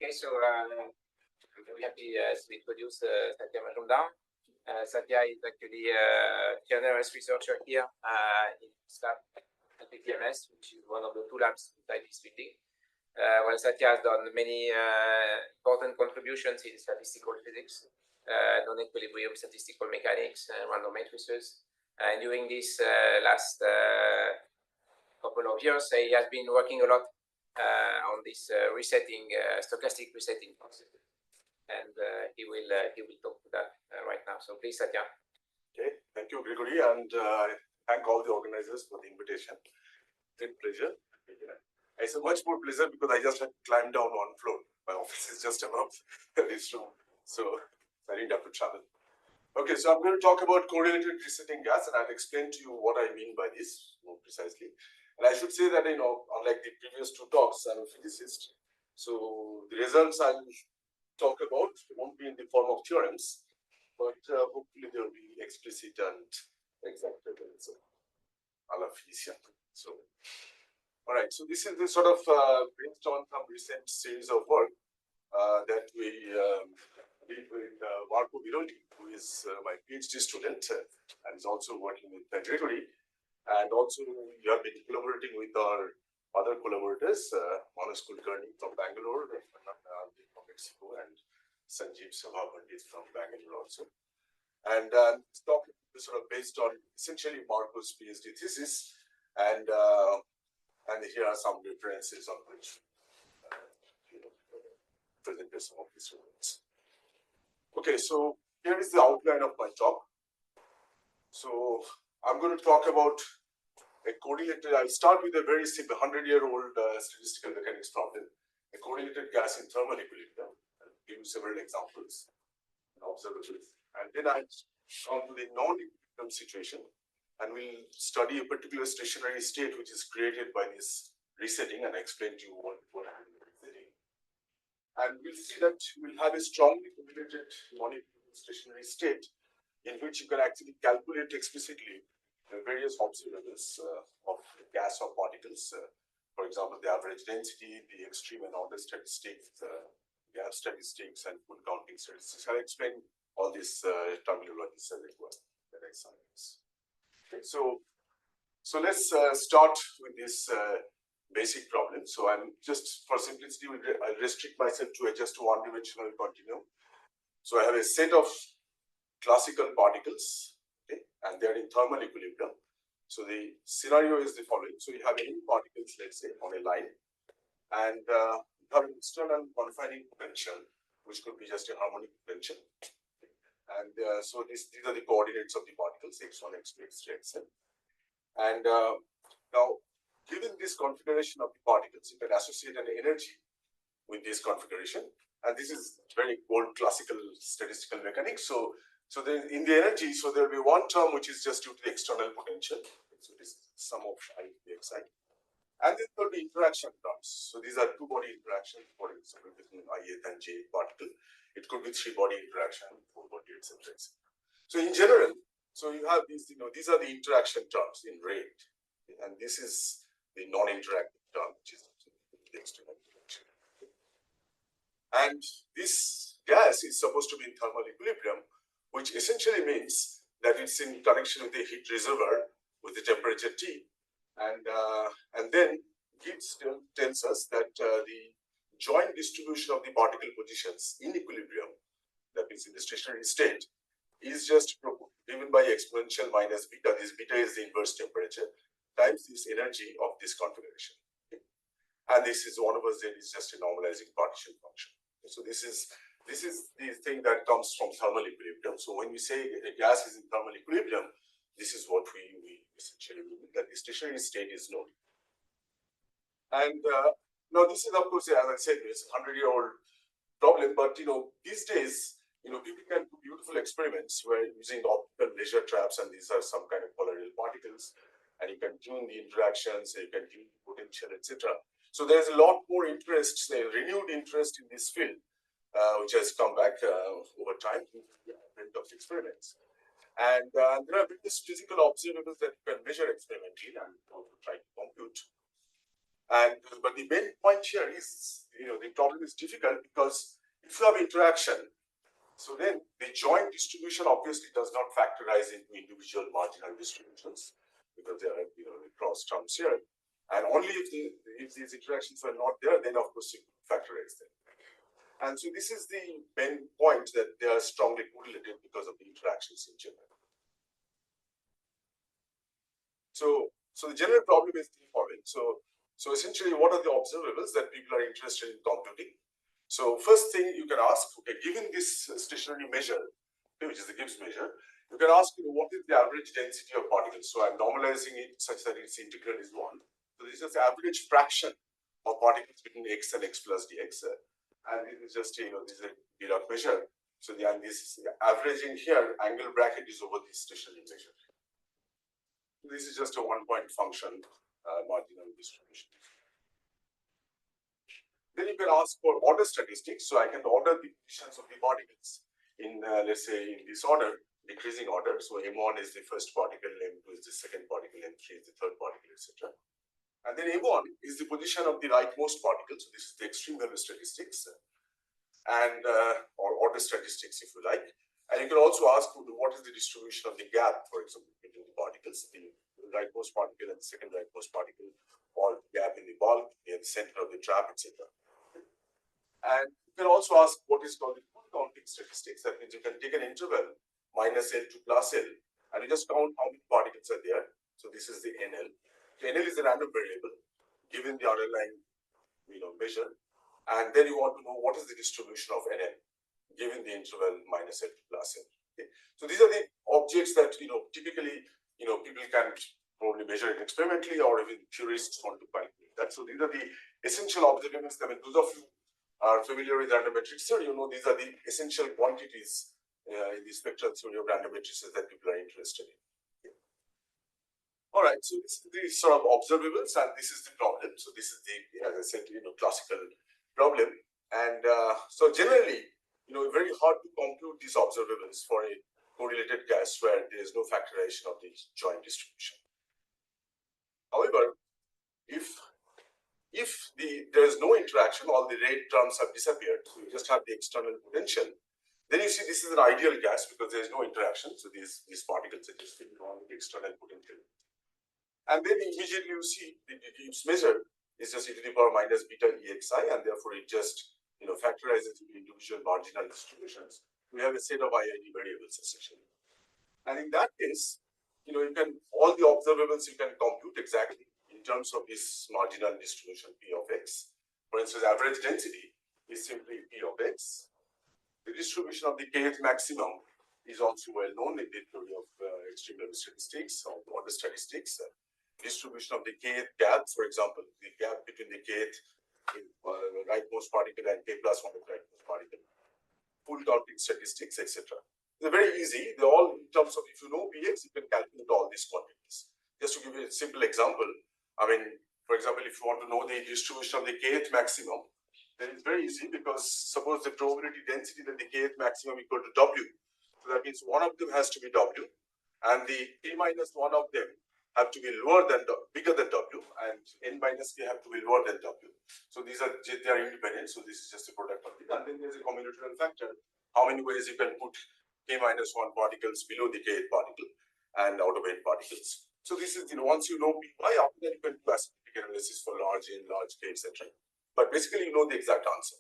Okay, so I'm very happy to introduce Satya Majumdar. Satya is actually a generous researcher here in STAP at PTMS, which is one of the two labs inside this building. Well, Satya has done many important contributions in statistical physics, non-equilibrium statistical mechanics, random matrices. And during this last couple of years, he has been working a lot on this resetting, stochastic resetting concept, and he will talk to that right now. So please, Satya. Okay, thank you, Gregory, and I thank all the organizers for the invitation. Great pleasure. It's a much more pleasure because I just had to climb down one floor. My office is just above this room, so I didn't have to travel. Okay, so I'm going to talk about correlated resetting gas, and I'll explain to you what I mean by this more precisely. And I should say that, unlike the previous two talks, I'm a physicist. So the results I'll talk about won't be in the form of theorems, but hopefully they'll be explicit and exact evidence a la physician. So, all right, so this is the sort of based on some recent series of work that we did with Markov, who is my PhD student and is also working with Gregory. And also, we have been collaborating with our other collaborators, Manoj Kulkarni from Bangalore, from Mexico, and Sanjeev Sabhabandi from Bangalore also. And this talk is sort of based on essentially Markov's PhD thesis, and here are some references on which presented some of these results. Okay, so here is the outline of my talk. So I'm going to talk about a correlated, I'll start with a very simple 100-year-old statistical mechanics problem, a correlated gas in thermal equilibrium. I'll give you several examples and observations. And then I'll come to the non-equilibrium situation, and we'll study a particular stationary state which is created by this resetting and explain to you what happened in resetting. And we'll see that we'll have a strongly correlated non-equilibrium stationary state in which you can actually calculate explicitly the various observables of gas or particles. For example, the average density, the extreme and order statistics, gas statistics, and full counting statistics. I'll explain all these terminologies as well. Okay, so let's start with this basic problem. So I'm just, for simplicity, I'll restrict myself to just a one-dimensional continuum. So I have a set of classical particles, okay, and they're in thermal equilibrium. So the scenario is the following. So you have any particles, let's say, on a line, and you have an external confining potential, which could be just a harmonic potential. And so these are the coordinates of the particles, x1, x2, x3, xn. And now, given this configuration of the particles, you can associate an energy with this configuration. And this is very old classical statistical mechanics. So in the energy, so there will be one term which is just due to the external potential. So this is the sum of I xi. And then there will be interaction terms. So these are two-body interactions, for example, between ith and j particle. It could be three-body interaction, four-body, etc. So in general, so you have these, these are the interaction terms in rate, and this is the non-interactive term, which is the external interaction. And this gas is supposed to be in thermal equilibrium, which essentially means that it's in connection with the heat reservoir with the temperature T, and then Gibbs tells us that the joint distribution of the particle positions in equilibrium, that is in the stationary state, is just given by exponential minus beta. This beta is the inverse temperature times this energy of this configuration. Okay? And this is 1 over z is just a normalizing partition function. So this is the thing that comes from thermal equilibrium. So when we say a gas is in thermal equilibrium, this is what we essentially mean, that the stationary state is known. And now this is, of course, as I said, it's a 100-year-old problem, but these days, people can do beautiful experiments where using optical laser traps, and these are some kind of colloidal particles, and you can tune the interactions, you can tune the potential, etc. So there's a lot more interest, renewed interest in this field, which has come back over time in the advent of experiments. And there are various physical observables that you can measure experimentally and also try to compute. And but the main point here is, the problem is difficult because if you have interaction, so then the joint distribution obviously does not factorize into individual marginal distributions because there are the cross terms here. And only if these interactions are not there, then of course you factorize them. And so this is the main point, that they are strongly correlated because of the interactions in general. So the general problem is the following. So essentially, what are the observables that people are interested in computing? So first thing you can ask, okay, given this stationary measure, which is the Gibbs measure, you can ask, what is the average density of particles? So I'm normalizing it such that its integral is 1. So this is the average fraction of particles between x and x plus dx. And it is just, this is a Dirac measure. So this averaging here, angle bracket is over the stationary measure. This is just a 1-point function, marginal distribution. Then you can ask for order statistics. So I can order the positions of the particles in, let's say, in this order, decreasing order. So M1 is the first particle, M2 is the second particle, M3 is the third particle, etc. And then M1 is the position of the rightmost particle. So this is the extreme value statistics, and or order statistics, if you like. And you can also ask what is the distribution of the gap, for example, between the particles, the rightmost particle and the second rightmost particle, or gap in the bulk, near the center of the trap, etc. And you can also ask what is called the full counting statistics. That means you can take an interval minus L to plus L, and you just count how many particles are there. So this is the NL. So NL is a random variable given the underlying measure, and then you want to know what is the distribution of NL given the interval minus L to plus L. Okay. So these are the objects that typically people can probably measure it experimentally, or even theorists want to calculate that. So these are the essential observations. I mean, those of you are familiar with random matrix theory, these are the essential quantities in the spectral theory of random matrices that people are interested in. Okay. All right, so this is the sort of observables, and this is the problem. So this is the, as I said, classical problem. And so generally, very hard to compute these observables for a correlated gas where there is no factorization of the joint distribution. However, if there is no interaction, all the rate terms have disappeared, so you just have the external potential, then you see this is an ideal gas because there is no interaction. So these particles are just fitting on the external potential. And then immediately you see its measure is just e to the power minus beta EXI, and therefore it just factorizes into individual marginal distributions. We have a set of IID variables essentially. And in that case, you can all the observables you can compute exactly in terms of this marginal distribution P of X. For instance, average density is simply P of X. The distribution of the kth maximum is also well known in the theory of extreme level statistics or order statistics. Distribution of the kth gap, for example, the gap between the kth rightmost particle and k plus 1 of rightmost particle, full counting statistics, etc. They're very easy. They're all in terms of, if you know Px, you can calculate all these quantities. Just to give you a simple example, I mean, for example, if you want to know the distribution of the kth maximum, then it's very easy because suppose the probability density that the kth maximum equal to W. So that means one of them has to be W, and the k minus one of them have to be bigger than W, and n minus k have to be lower than W. So they are independent. So this is just a product of it. And then there's a combinatorial factor. How many ways you can put k minus 1 particles below the kth particle and out of n particles. So this is, once you know Py, after that you can do asymptotic analysis for large n, large k, etc. But basically you know the exact answer.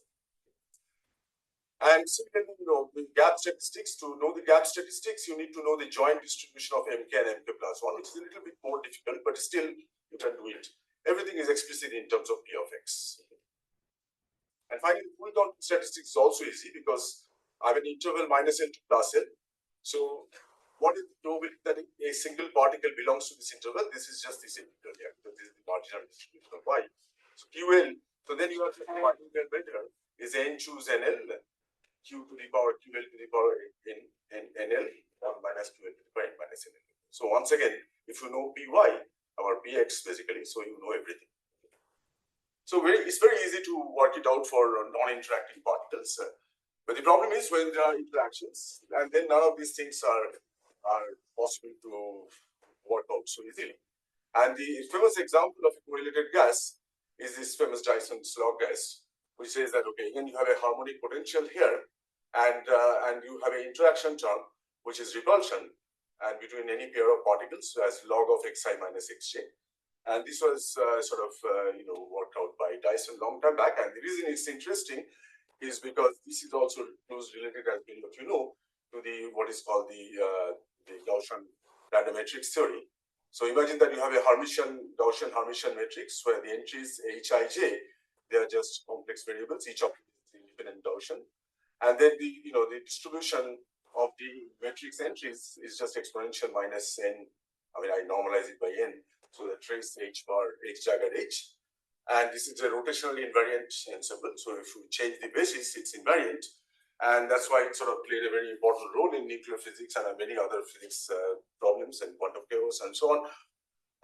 And similarly, with gap statistics, to know the gap statistics, you need to know the joint distribution of Mk and Mk plus 1, which is a little bit more difficult, but still you can do it. Everything is explicit in terms of P of X. And finally, full counting statistics is also easy because I have an interval minus L to plus L. So what is the probability that a single particle belongs to this interval? This is just this integral here, because this is the marginal distribution of Y. So QL, so then you have to find better is N choose NL, Q to the power QL to the power NL, or minus QL to the power N minus NL. So once again, if you know Py, or Px basically, so you know everything. So it's very easy to work it out for non-interacting particles. But the problem is when there are interactions, and then none of these things are possible to work out so easily. And the famous example of a correlated gas is this famous Dyson's log gas, which says that, okay, again, you have a harmonic potential here, and you have an interaction term, which is repulsion, and between any pair of particles as log of xi minus xj. And this was worked out by Dyson long time back. And the reason it's interesting is because this is also closely related, as many of you know, to the what is called the Gaussian random matrix theory. So imagine that you have a Gaussian Hermitian matrix where the entries hij, they are just complex variables, each of them is independent Gaussian, and then the distribution of the matrix entries is just exponential minus n. I mean, I normalize it by n, so the trace h bar h jagged h, and this is a rotationally invariant ensemble. So if you change the basis, it's invariant, and that's why it sort of played a very important role in nuclear physics and many other physics problems and quantum chaos and so on.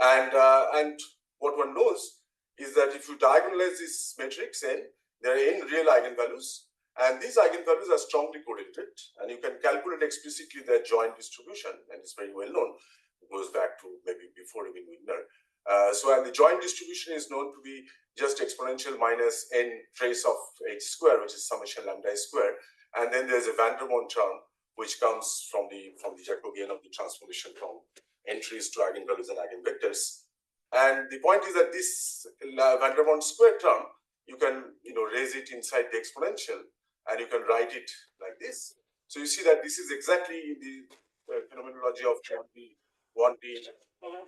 And what one knows is that if you diagonalize this matrix n, there are n real eigenvalues, and these eigenvalues are strongly correlated, and you can calculate explicitly their joint distribution, and it's very well known. It goes back to maybe before even Wigner. And the joint distribution is known to be just exponential minus n trace of h square, which is summation lambda square, and then there's a van der Waals term which comes from the Jacobian of the transformation from entries to eigenvalues and eigenvectors. And the point is that this van der Waals square term, you can raise it inside the exponential, and you can write it like this. So you see that this is exactly the phenomenology of 1D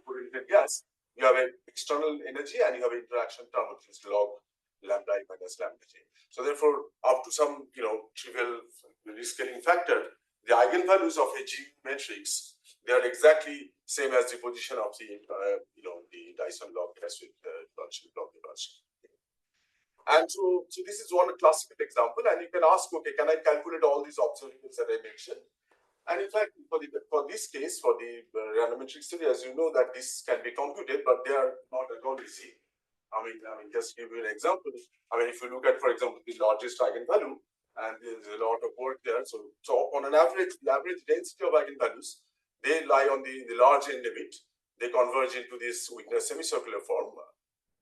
correlated gas. You have an external energy and you have an interaction term, which is log lambda minus lambda j. So therefore, up to some trivial rescaling factor, the eigenvalues of a G matrix, they are exactly same as the position of the the Dyson log gas with repulsion log repulsion. And so this is one classical example, and you can ask, okay, can I calculate all these observables that I mentioned? And in fact, for this case, for the randometric study, as you know, that this can be computed, but they are not at all easy. I mean, just to give you an example. I mean, if you look at, for example, the largest eigenvalue, and there's a lot of work there. So on an average, the average density of eigenvalues, they lie on the large end limit. They converge into this Wigner semicircular form,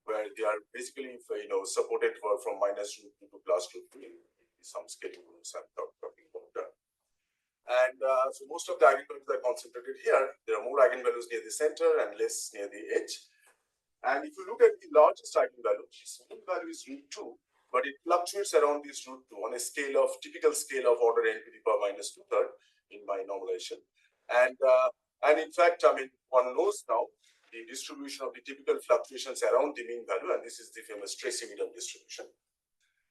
where they are basically, supported from minus root 2 to plus root 2 in some scaling rules I'm talking about that. And so most of the eigenvalues are concentrated here. There are more eigenvalues near the center and less near the edge. And if you look at the largest eigenvalue, its mean value is root 2, but it fluctuates around this root 2 on a typical scale of order n to the power minus 2/3 in my normalization. And in fact, I mean, one knows now the distribution of the typical fluctuations around the mean value, and this is the famous Tracy-Medium distribution.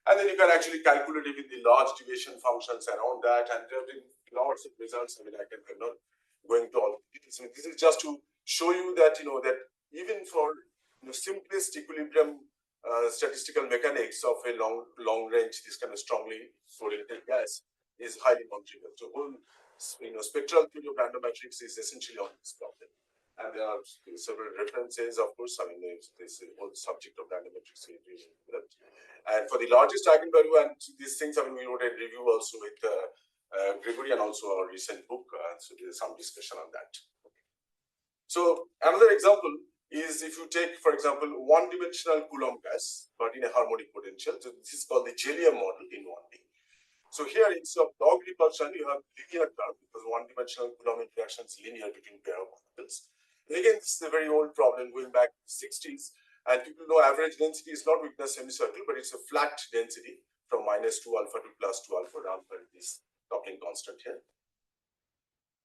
And then you can actually calculate even the large deviation functions around that, and there have been lots of results. I mean, I'm not going to all the details. I mean, this is just to show you that, that even for simplest equilibrium statistical mechanics of a long range, this kind of strongly correlated gas is highly non-trivial. So whole spectral theory of random matrix is essentially on this problem. And there are several references, of course. I mean, there's the whole subject of random matrix. And for the largest eigenvalue and these things, I mean, we wrote a review also with Gregory and also our recent book. So there's some discussion on that. So another example is if you take, for example, one-dimensional Coulomb gas, but in a harmonic potential. So this is called the Jellier model in 1D. So here, instead of log repulsion, you have linear term because one-dimensional Coulomb interaction is linear between pair of particles. And again, this is a very old problem going back to the 60s. And people know average density is not Wigner semicircle, but it's a flat density from minus 2 alpha to plus 2 alpha down for this coupling constant here.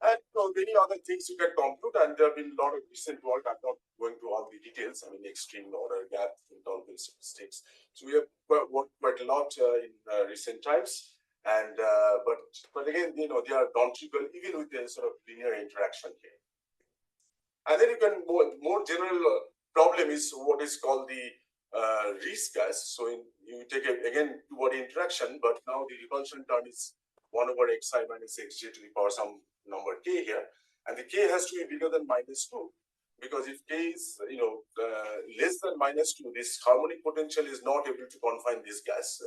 And many other things you can compute, and there have been a lot of recent work. I'm not going to all the details. I mean, extreme order gap in Downhill statistics. So we have worked quite a lot in recent times, and but again, they are non-trivial even with a sort of linear interaction here. And then you can more general problem is what is called the Rees gas. So you take again two-body interaction, but now the repulsion term is 1 over xi minus xj to the power some number k here, and the k has to be bigger than minus 2, because if k is less than minus 2, this harmonic potential is not able to confine this gas.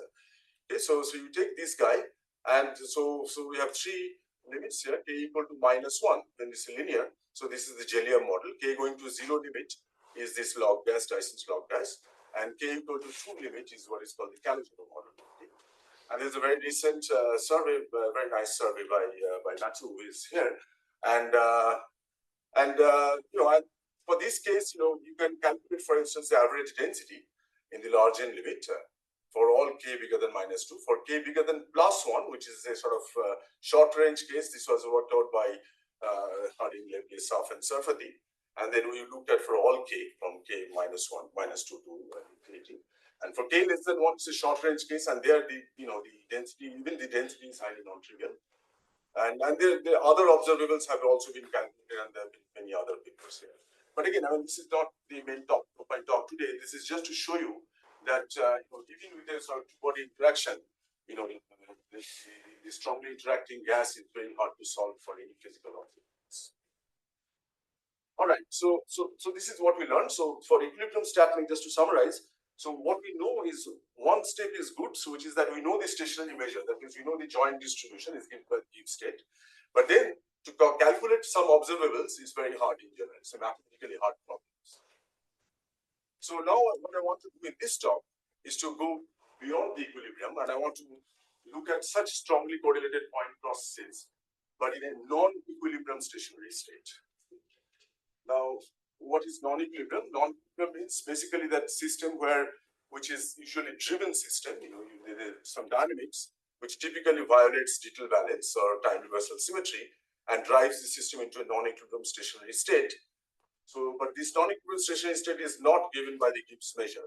Okay, so you take this guy, and so we have 3 limits here: k equal to minus 1, then it's linear. So this is the Jellier model. K going to 0 limit is this log gas, Dyson's log gas, and k equal to 2 limit is what is called the Calogero model. Okay? And there's a very recent survey, very nice survey by Matthew, who is here, and for this case, you can calculate, for instance, the average density in the large n limit for all k bigger than minus 2. For k bigger than plus 1, which is a sort of short range case, this was worked out by Harding, Lebly, Saff, and Sarfati. And then we looked at for all k from k minus 1, minus 2 to infinity. And for k less than 1, it's a short range case, and there the density, even the density is highly non-trivial. And the other observables have also been calculated, and there have been many other papers here. But again, I mean, this is not the main topic of my talk today. This is just to show you that even with a sort of two-body interaction, the strongly interacting gas is very hard to solve for any physical objects. All right, so this is what we learned. So for equilibrium statement, just to summarize, so what we know is one step is good, so which is that we know the stationary measure. That means we know the joint distribution is given by the Gibbs state. But then to calculate some observables is very hard in general. It's a mathematically hard problem. So now what I want to do in this talk is to go beyond the equilibrium, and I want to look at such strongly correlated point processes, but in a non-equilibrium stationary state. Now, what is non-equilibrium? Non-equilibrium means basically that system which is usually driven system, there's some dynamics, which typically violates Dittel valence or time reversal symmetry and drives the system into a non-equilibrium stationary state. So, but this non-equilibrium stationary state is not given by the Gibbs measure.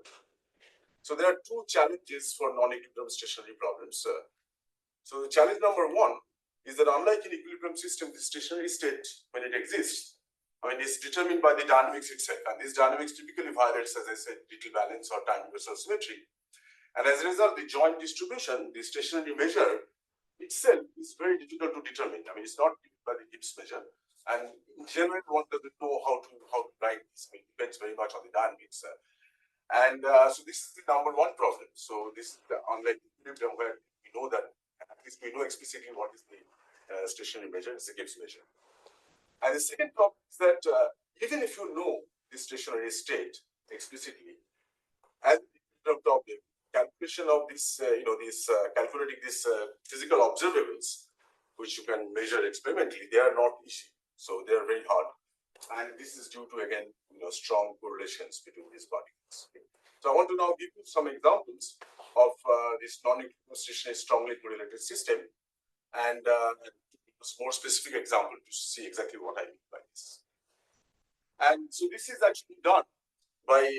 So there are two challenges for non-equilibrium stationary problems. So the challenge number one is that unlike in equilibrium system, the stationary state, when it exists, I mean, it's determined by the dynamics itself, and this dynamics typically violates, as I said, Dittel valence or time reversal symmetry. And as a result, the joint distribution, the stationary measure itself is very difficult to determine. I mean, it's not by the Gibbs measure. And in general, one doesn't know how to write this. It depends very much on the dynamics. So this is the number one problem. So this is unlike equilibrium where we know that at least we know explicitly what is the stationary measure, it's the Gibbs measure. And the second problem is that even if you know the stationary state explicitly, as the problem, calculation of this, calculating these physical observables, which you can measure experimentally, they are not easy. So they are very hard. And this is due to, again, strong correlations between these particles. So I want to now give you some examples of this non-stationary strongly correlated system and a more specific example to see exactly what I mean by this. And so this is actually done by,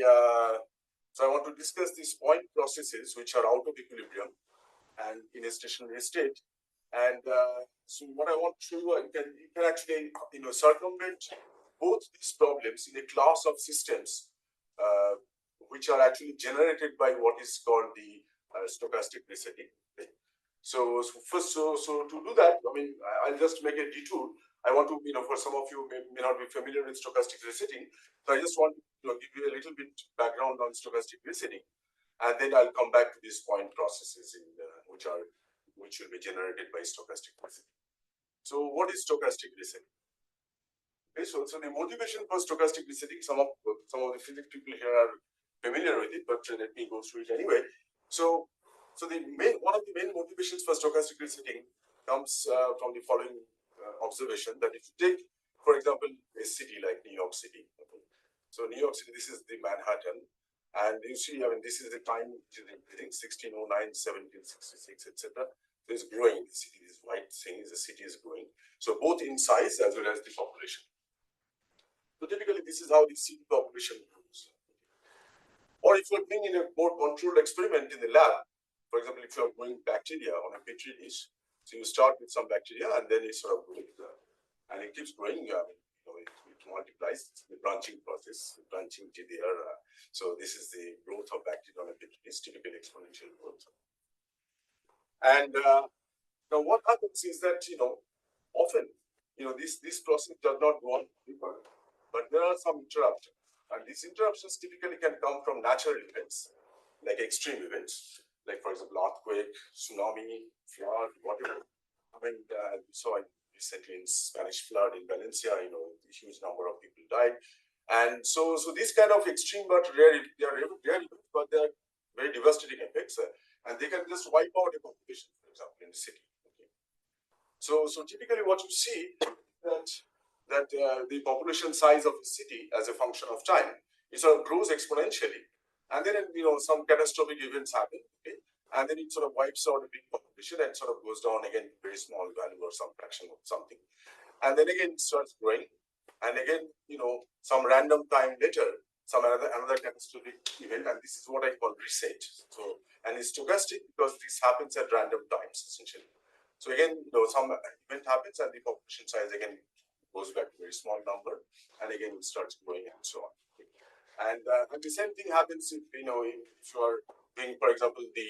so I want to discuss these point processes which are out of equilibrium and in a stationary state. And so what I want to show you, you can actually, circumvent both these problems in a class of systems which are actually generated by what is called the stochastic resetting. So to do that, I mean, I'll just make a detour. I want to, for some of you may not be familiar with stochastic resetting, so I just want to give you a little bit background on stochastic resetting, and then I'll come back to these point processes which will be generated by stochastic resetting. So what is stochastic resetting? Okay, so the motivation for stochastic resetting, some of the physics people here are familiar with it, but let me go through it anyway. So one of the main motivations for stochastic resetting comes from the following observation, that if you take, for example, a city like New York City. Okay. So New York City, this is the Manhattan, and you see, I mean, this is the time, I think 1609, 1766, etc. So it's growing. The city, this white thing, the city is growing. So both in size as well as the population. So typically, this is how the city population grows. Or if you're doing in a more controlled experiment in the lab, for example, if you're growing bacteria on a petri dish, so you start with some bacteria and then it sort of grows, and it keeps growing. It multiplies. It's the branching process, branching GDR. So this is the growth of bacteria on a petri dish, typically exponential growth. And now what happens is that often this process does not go on deeper, but there are some interruptions. And these interruptions typically can come from natural events, like extreme events, like, for example, earthquake, tsunami, flood, whatever. I mean, we saw recently in Spanish flood in Valencia, a huge number of people died. And so these kind of extreme but rare, they are rare, but they are very devastating effects. And they can just wipe out a population, for example, in the city. Okay. So typically what you see that the population size of a city as a function of time, it sort of grows exponentially, and then some catastrophic events happen, okay? And then it sort of wipes out a big population and sort of goes down again, very small value or some fraction of something, and then again it starts growing, and again some random time later some another catastrophic event, and this is what I call reset. So, and it's stochastic because this happens at random times essentially. So again, some event happens and the population size again goes back to a very small number, and again it starts growing and so on. And the same thing happens if if you are doing, for example, the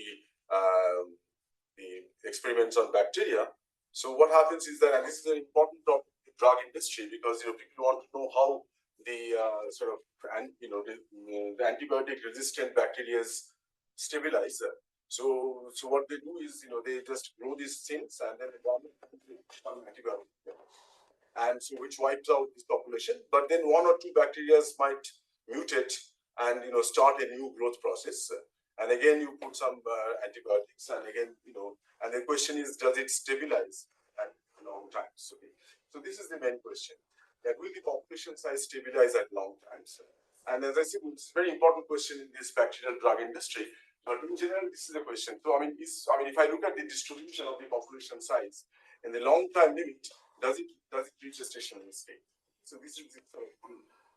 experiments on bacteria. So what happens is that, and this is an important topic in the drug industry, because people want to know how the the antibiotic resistant bacteria stabilize. So what they do is they just grow these things and then they become antibiotic. And so which wipes out this population, but then one or two bacteria might mutate and start a new growth process, and again you put some antibiotics, and again and the question is, does it stabilize at long times? Okay. So this is the main question, that will the population size stabilize at long times? And as I said, it's a very important question in this bacterial drug industry, but in general this is a question. So I mean if I look at the distribution of the population size in the long time limit, does it reach a stationary state? So this is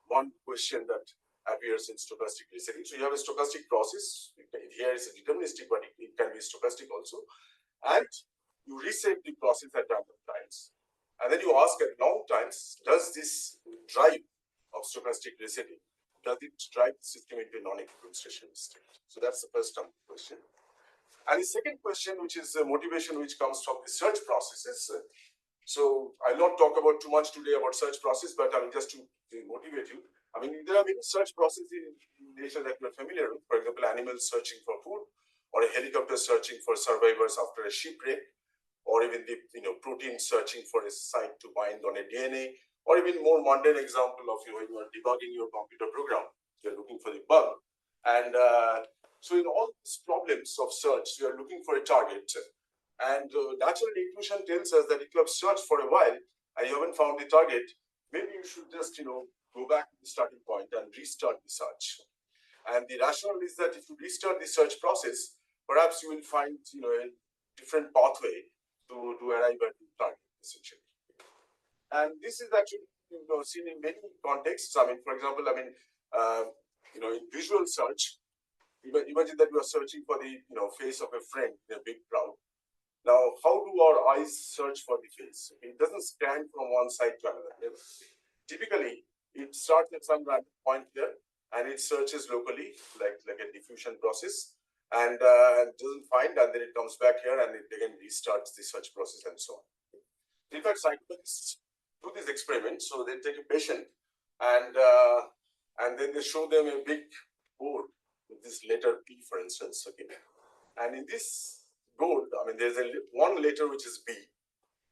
one question that appears in stochastic resetting. So you have a stochastic process. Here is a deterministic, but it can be stochastic also. And you reset the process at random times. And then you ask at long times, does this drive of stochastic resetting, does it drive the system into a non-equilibrium stationary state? So that's the first question. And the second question, which is a motivation which comes from the search processes. So I'll not talk about too much today about search process, but I mean, just to motivate you. I mean, there are many search processes in nature that you're familiar with. For example, animals searching for food, or a helicopter searching for survivors after a shipwreck, or even the protein searching for a site to bind on a DNA, or even more mundane example of when you are debugging your computer program, you're looking for the bug. And so in all these problems of search, you are looking for a target. And natural intuition tells us that if you have searched for a while and you haven't found the target, maybe you should just go back to the starting point and restart the search. And the rationale is that if you restart the search process, perhaps you will find a different pathway to arrive at the target, essentially. And this is actually seen in many contexts. I mean, for example, in visual search, imagine that you are searching for the face of a friend in a big crowd. Now, how do our eyes search for the face? It doesn't scan from one side to another. Typically, it starts at some random point here, and it searches locally, like a diffusion process, and doesn't find, and then it comes back here, and it again restarts the search process, and so on. In fact, scientists do this experiment. So they take a patient, and then they show them a big board with this letter P, for instance. Okay, and in this board, I mean, there's one letter which is B,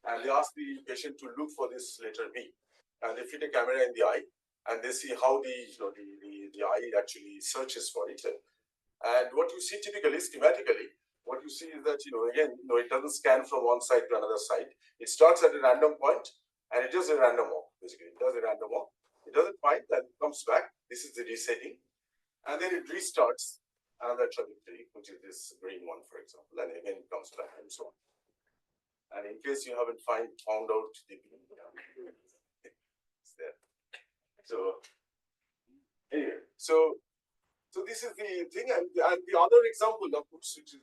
and they ask the patient to look for this letter B, and they fit a camera in the eye, and they see how the eye actually searches for it. And what you see typically, schematically, what you see is that again, it doesn't scan from one side to another side. It starts at a random point, and it does a random walk. Basically, it does a random walk. It doesn't find, and it comes back. This is the resetting, and then it restarts another trajectory, which is this green one, for example, and again it comes back, and so on. And in case you haven't found out the it's there. So anyway, so this is the thing, and the other example, of course, which is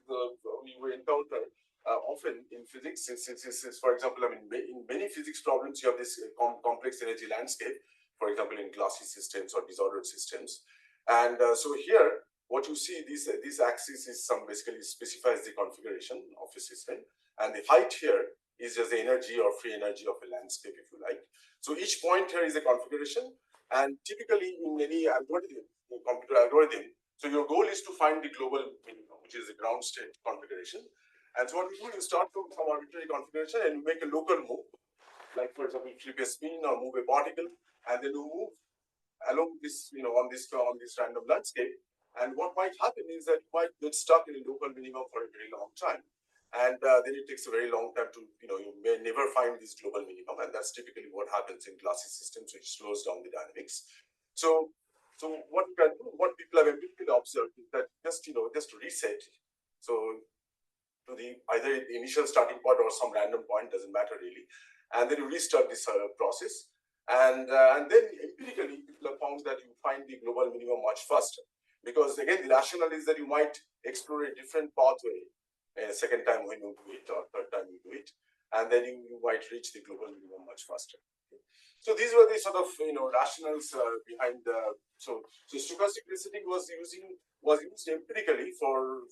we encounter often in physics, is for example, I mean, in many physics problems, you have this complex energy landscape, for example, in glassy systems or disordered systems, and so here, what you see, this axis is basically specifies the configuration of a system, and the height here is just the energy or free energy of a landscape, if you like. So each point here is a configuration, and typically in any algorithm, computer algorithm, so your goal is to find the global minimum, which is the ground state configuration. And so what you do, you start from some arbitrary configuration and you make a local move, like for example, flip a spin or move a particle, and then you move along this, on this random landscape. And what might happen is that you might get stuck in a local minimum for a very long time. And then it takes a very long time to, you may never find this global minimum. And that's typically what happens in glassy systems, which slows down the dynamics. So what you can do, what people have empirically observed is that just reset. So to either the initial starting point or some random point, doesn't matter really. And then you restart this process. And then empirically, people have found that you find the global minimum much faster. Because again, the rationale is that you might explore a different pathway a second time when you do it, or third time you do it, and then you might reach the global minimum much faster. So these were the sort of rationales behind the so stochastic resetting was used empirically for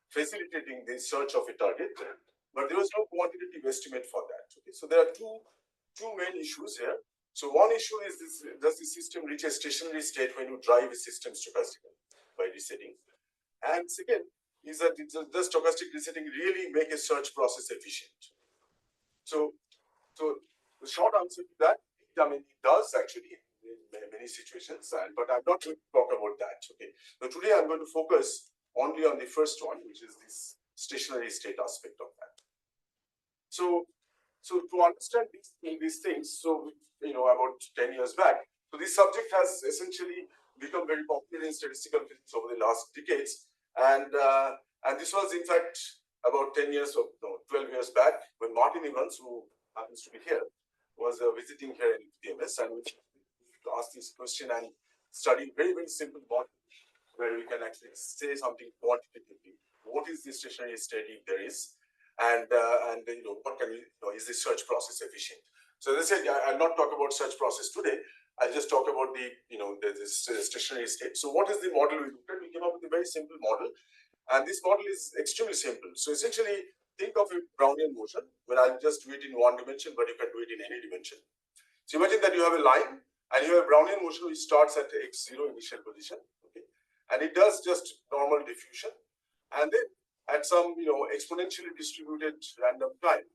facilitating the search of a target, but there was no quantitative estimate for that. Okay, so there are two main issues here. So one issue is this: does the system reach a stationary state when you drive a system stochastically by resetting? And second is that does stochastic resetting really make a search process efficient? So the short answer to that, I mean, it does actually in many situations, but I'm not going to talk about that. Okay. So today I'm going to focus only on the first one, which is this stationary state aspect of that. So to understand these things, so about 10 years back, so this subject has essentially become very popular in statistical physics over the last decades, and this was in fact about 10 years or 12 years back when Martin Evans, who happens to be here, was visiting here in TMS, and we asked this question and study very, very simple model where we can actually say something quantitatively. What is the stationary state if there is? And what can is the search process efficient? So as I said, I'll not talk about search process today. I'll just talk about this stationary state. So what is the model we looked at? We came up with a very simple model, and this model is extremely simple. So essentially, think of a Brownian motion where I'll just do it in one dimension, but you can do it in any dimension. So imagine that you have a line and you have a Brownian motion which starts at x0 initial position, okay, and it does just normal diffusion, and then at some exponentially distributed random time,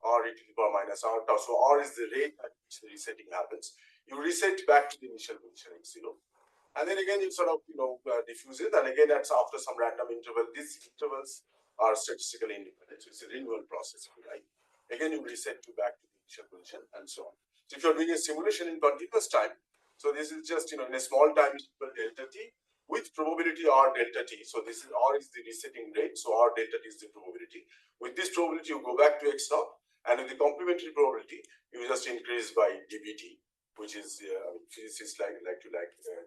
r e to the power minus r tau. So r is the rate at which the resetting happens. You reset back to the initial position x0, and then again it sort of diffuse it, and again that's after some random interval. These intervals are statistically independent, so it's a renewal process, right? Again you reset to back to the initial position and so on. So if you're doing a simulation in continuous time, so this is just in a small time interval delta t with probability r delta t. So this is r is the resetting rate, so r delta t is the probability. With this probability you go back to x naught, and with the complementary probability you just increase by dbt, which is physicists like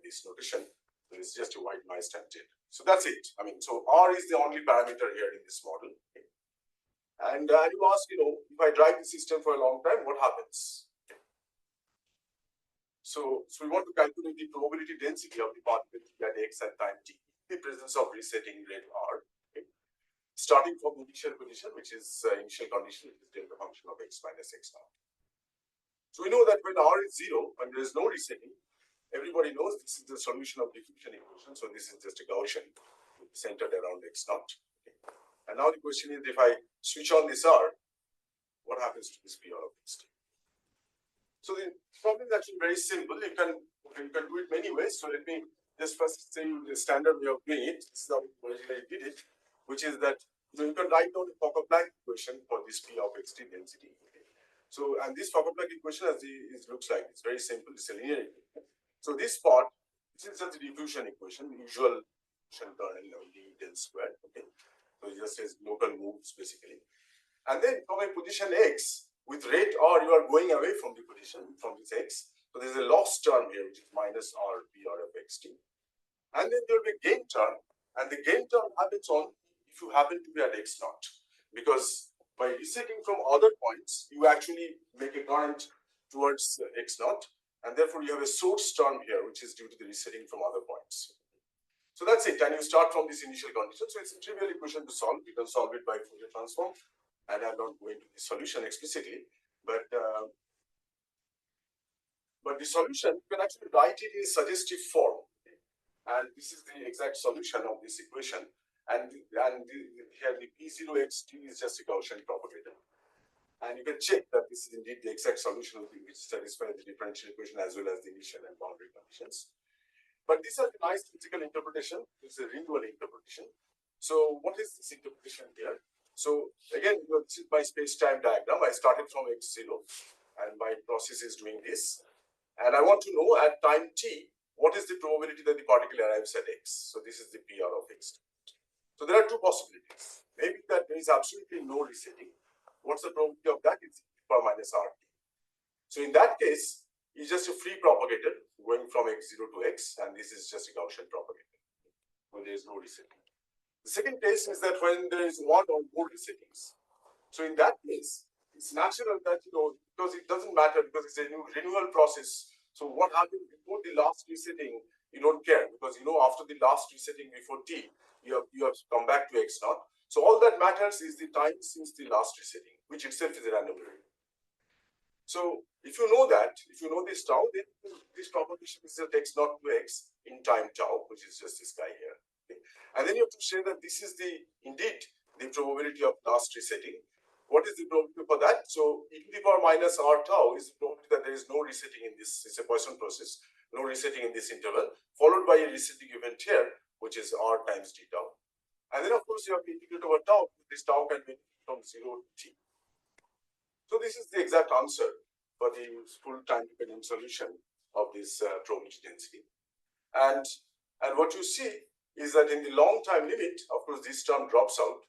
this notation. So it's just a white noise times delta. So that's it. I mean, so r is the only parameter here in this model. Okay. And you ask, if I drive the system for a long time, what happens? So we want to calculate the probability density of the particle at x at time t, in the presence of resetting rate r, okay, starting from the initial position, which is initial condition, which is delta function of x minus x naught. So we know that when r is 0, when there is no resetting, everybody knows this is the solution of diffusion equation. So this is just a Gaussian centered around x naught. Okay. And now the question is, if I switch on this r, what happens to this PR of x t? So the problem is actually very simple. You can do it many ways. So let me just first say the standard way of doing it. This is how we originally did it, which is that you can write down the Fokker-Planck equation for this P of xt density. Okay. So, and this Fokker-Planck equation, as it looks like, it's very simple. It's a linear equation. So this part, this is just the diffusion equation, the usual kernel of d del squared. Okay. So it just says local moves basically. And then from a position x, with rate r, you are going away from the position, from this x. So there is a loss term here, which is minus r PR of xt. And then there will be a gain term, and the gain term happens on if you happen to be at x naught. Because by resetting from other points, you actually make a current towards x naught, and therefore you have a source term here, which is due to the resetting from other points. So that's it, and you start from this initial condition. So it's a trivial equation to solve. You can solve it by Fourier transform. And I'm not going to the solution explicitly, but the solution, you can actually write it in suggestive form. And this is the exact solution of this equation. And here the P0xt is just a Gaussian propagator. And you can check that this is indeed the exact solution which satisfies the differential equation as well as the initial and boundary conditions. But these are the nice physical interpretation. This is a renewal interpretation. So what is this interpretation here? So again, this is my space-time diagram. I started from x0, and my process is doing this. And I want to know at time t, what is the probability that the particle arrives at x? So this is the PR of x. So there are two possibilities. Maybe that there is absolutely no resetting. What's the probability of that? It's power minus RT. So in that case, it's just a free propagator going from x0 to x, and this is just a Gaussian propagator when there is no resetting. The second case is that when there is one or more resettings. So in that case, it's natural that, because it doesn't matter because it's a new renewal process. So what happened before the last resetting, you don't care because, after the last resetting before t, you have come back to x naught. So all that matters is the time since the last resetting, which itself is a random variable. So if you know that, if you know this tau, then this propagation is just x naught to x in time tau, which is just this guy here. And then you have to say that this is indeed the probability of last resetting. What is the probability for that? So e to the power minus r tau is the probability that there is no resetting in this. It's a Poisson process, no resetting in this interval, followed by a resetting event here, which is r times d tau. And then of course you have to integrate over tau. This tau can be from 0 to t. So this is the exact answer for the full time dependent solution of this probability density. And what you see is that in the long time limit, of course, this term drops out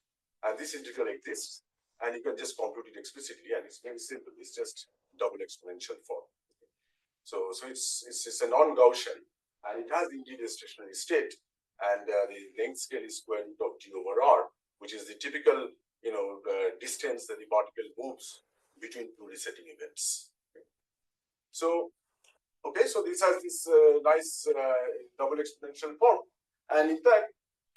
and this integral exists, and you can just compute it explicitly, and it's very simple. It's just double exponential form. So it's a non-Gaussian, and it has indeed a stationary state, and the length scale is square root of d over r, which is the typical distance that the particle moves between two resetting events. So this has this nice double exponential form. And in fact,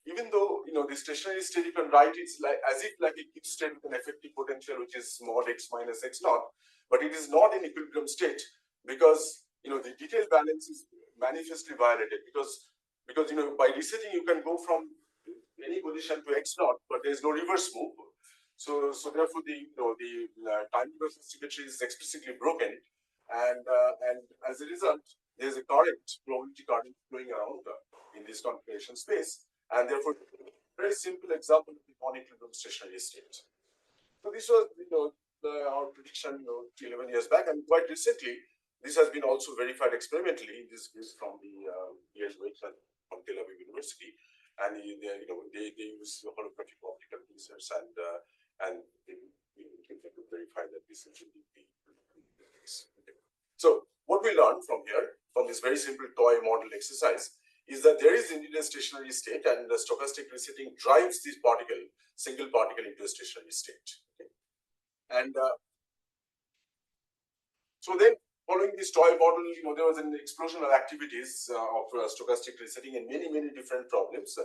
even though the stationary state you can write it's like as if like a given state with an effective potential which is mod x minus x naught, but it is not in equilibrium state because the detailed balance is manifestly violated because by resetting you can go from any position to x naught, but there is no reverse move. So therefore the time reversal symmetry is explicitly broken, and as a result there is a current probability current flowing around in this configuration space, and therefore very simple example of the non-equilibrium stationary state. So this was our prediction 11 years back, and quite recently this has been also verified experimentally. This is from the from Tel Aviv University, and they use holographic optical lasers and they could verify that this is indeed the case. So what we learned from here, from this very simple toy model exercise, is that there is indeed a stationary state, and the stochastic resetting drives this single particle into a stationary state. Okay? And so then, following this toy model, there was an explosion of activities of stochastic resetting in many different problems,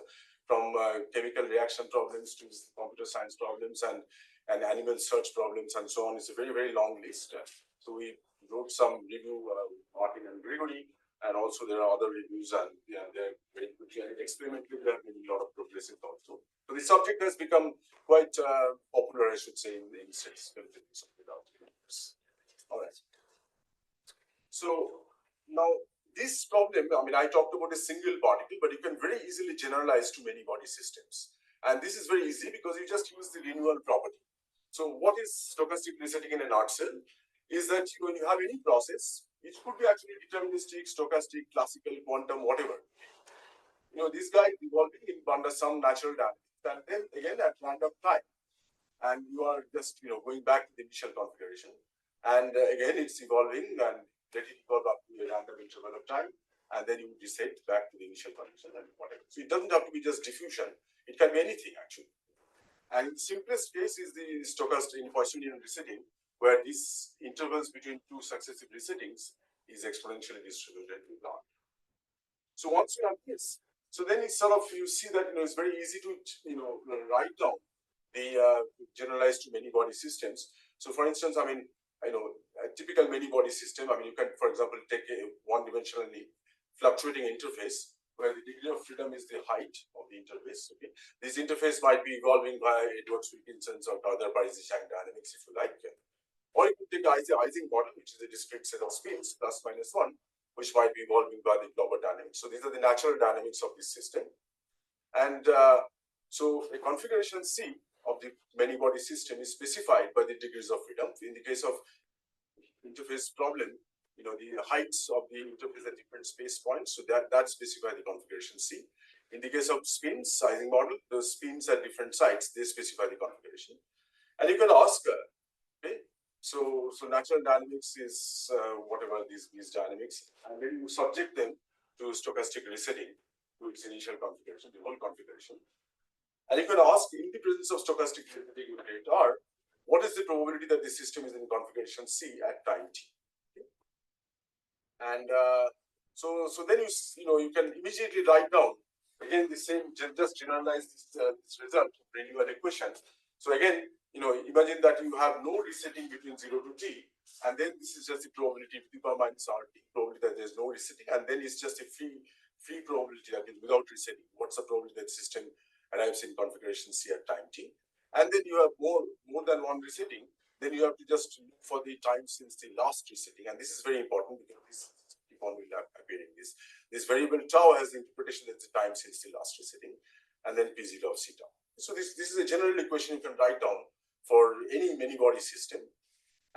from chemical reaction problems to computer science problems and animal search problems and so on. It's a very long list. So we wrote some review, Martin and Gregory, and also there are other reviews, and they're very quickly and experimentally there have been a lot of progresses also. So the subject has become quite popular, I should say, in statistical physics without universe. All right. So now this problem, I talked about a single particle, but you can very easily generalize to many body systems. And this is very easy because you just use the renewal property. So what is stochastic resetting in a nutshell? Is that when you have any process, it could be actually deterministic, stochastic, classical, quantum, whatever. This guy is evolving under some natural dynamics, and then again at random time. And you are just going back to the initial configuration. And again it's evolving and let it evolve up to a random interval of time, and then you reset back to the initial condition and whatever. So it doesn't have to be just diffusion, it can be anything actually. And the simplest case is the stochastic Poissonian resetting, where these intervals between two successive resettings is exponentially distributed with large. So once you have this, so then it's sort of, you see that it's very easy to write down the generalized to many body systems. So for instance, a typical many body system, you can, for example, take a one-dimensionally fluctuating interface where the degree of freedom is the height of the interface. Okay, this interface might be evolving by Edwards-Wilkinson's or other Parisi-Chang dynamics, if you like. Or you could take the Ising model, which is a discrete set of spins, plus minus one, which might be evolving by the Glauber dynamics. So these are the natural dynamics of this system. And so a configuration C of the many body system is specified by the degrees of freedom. In the case of interface problem, the heights of the interface at different space points, so that specifies the configuration C. In the case of spins, Ising model, the spins at different sites, they specify the configuration. And you can ask, okay, so natural dynamics is whatever these dynamics, and then you subject them to stochastic resetting to its initial configuration, the whole configuration. And you can ask, in the presence of stochastic resetting with rate R, what is the probability that the system is in configuration C at time t? Okay. And so then you can immediately write down again the same, just generalize this result, renewal equation. So again, imagine that you have no resetting between 0 to t, and then this is just the probability to the power minus RT, probability that there is no resetting, and then it's just a free probability, that is without resetting. What's the probability that the system arrives in configuration C at time t? And then you have more than one resetting, then you have to just look for the time since the last resetting. And this is very important because this keep on will appear in this. This variable tau has the interpretation that's the time since the last resetting, and then P0 of C tau. So this is a general equation you can write down for any many body system.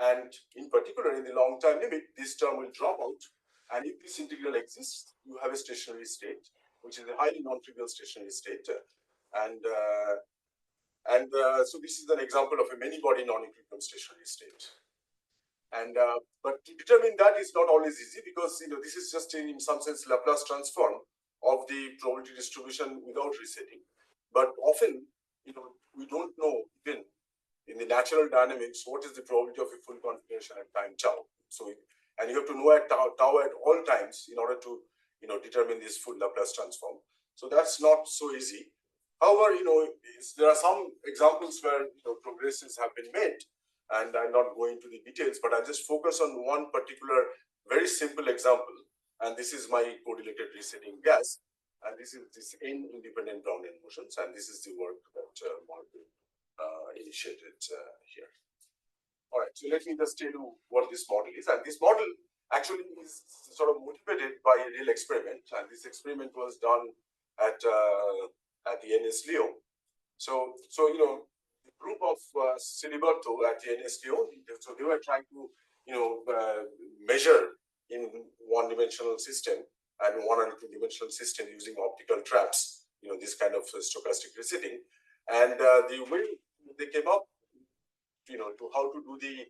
And in particular, in the long time limit, this term will drop out. And if this integral exists, you have a stationary state, which is a highly non-trivial stationary state. So this is an example of a many-body non-equilibrium stationary state. And but to determine that is not always easy, because this is just in some sense Laplace transform of the probability distribution without resetting. But often we don't know even in the natural dynamics what is the probability of a full configuration at time tau. So and you have to know at tau at all times in order to determine this full Laplace transform. So that's not so easy However, there are some examples where progresses have been made, and I'm not going into the details, but I'll just focus on one particular very simple example. And this is my correlated resetting gas, and this is this n independent Brownian motions, and this is the work that Markov initiated here. All right, so let me just tell you what this model is, and this model actually is sort of motivated by a real experiment, and this experiment was done at the NS Leo. So the group of Siliberto at the NS Leo, so they were trying to measure in one-dimensional system and one and two-dimensional system using optical traps, this kind of stochastic resetting, and the way they came up, to how to do the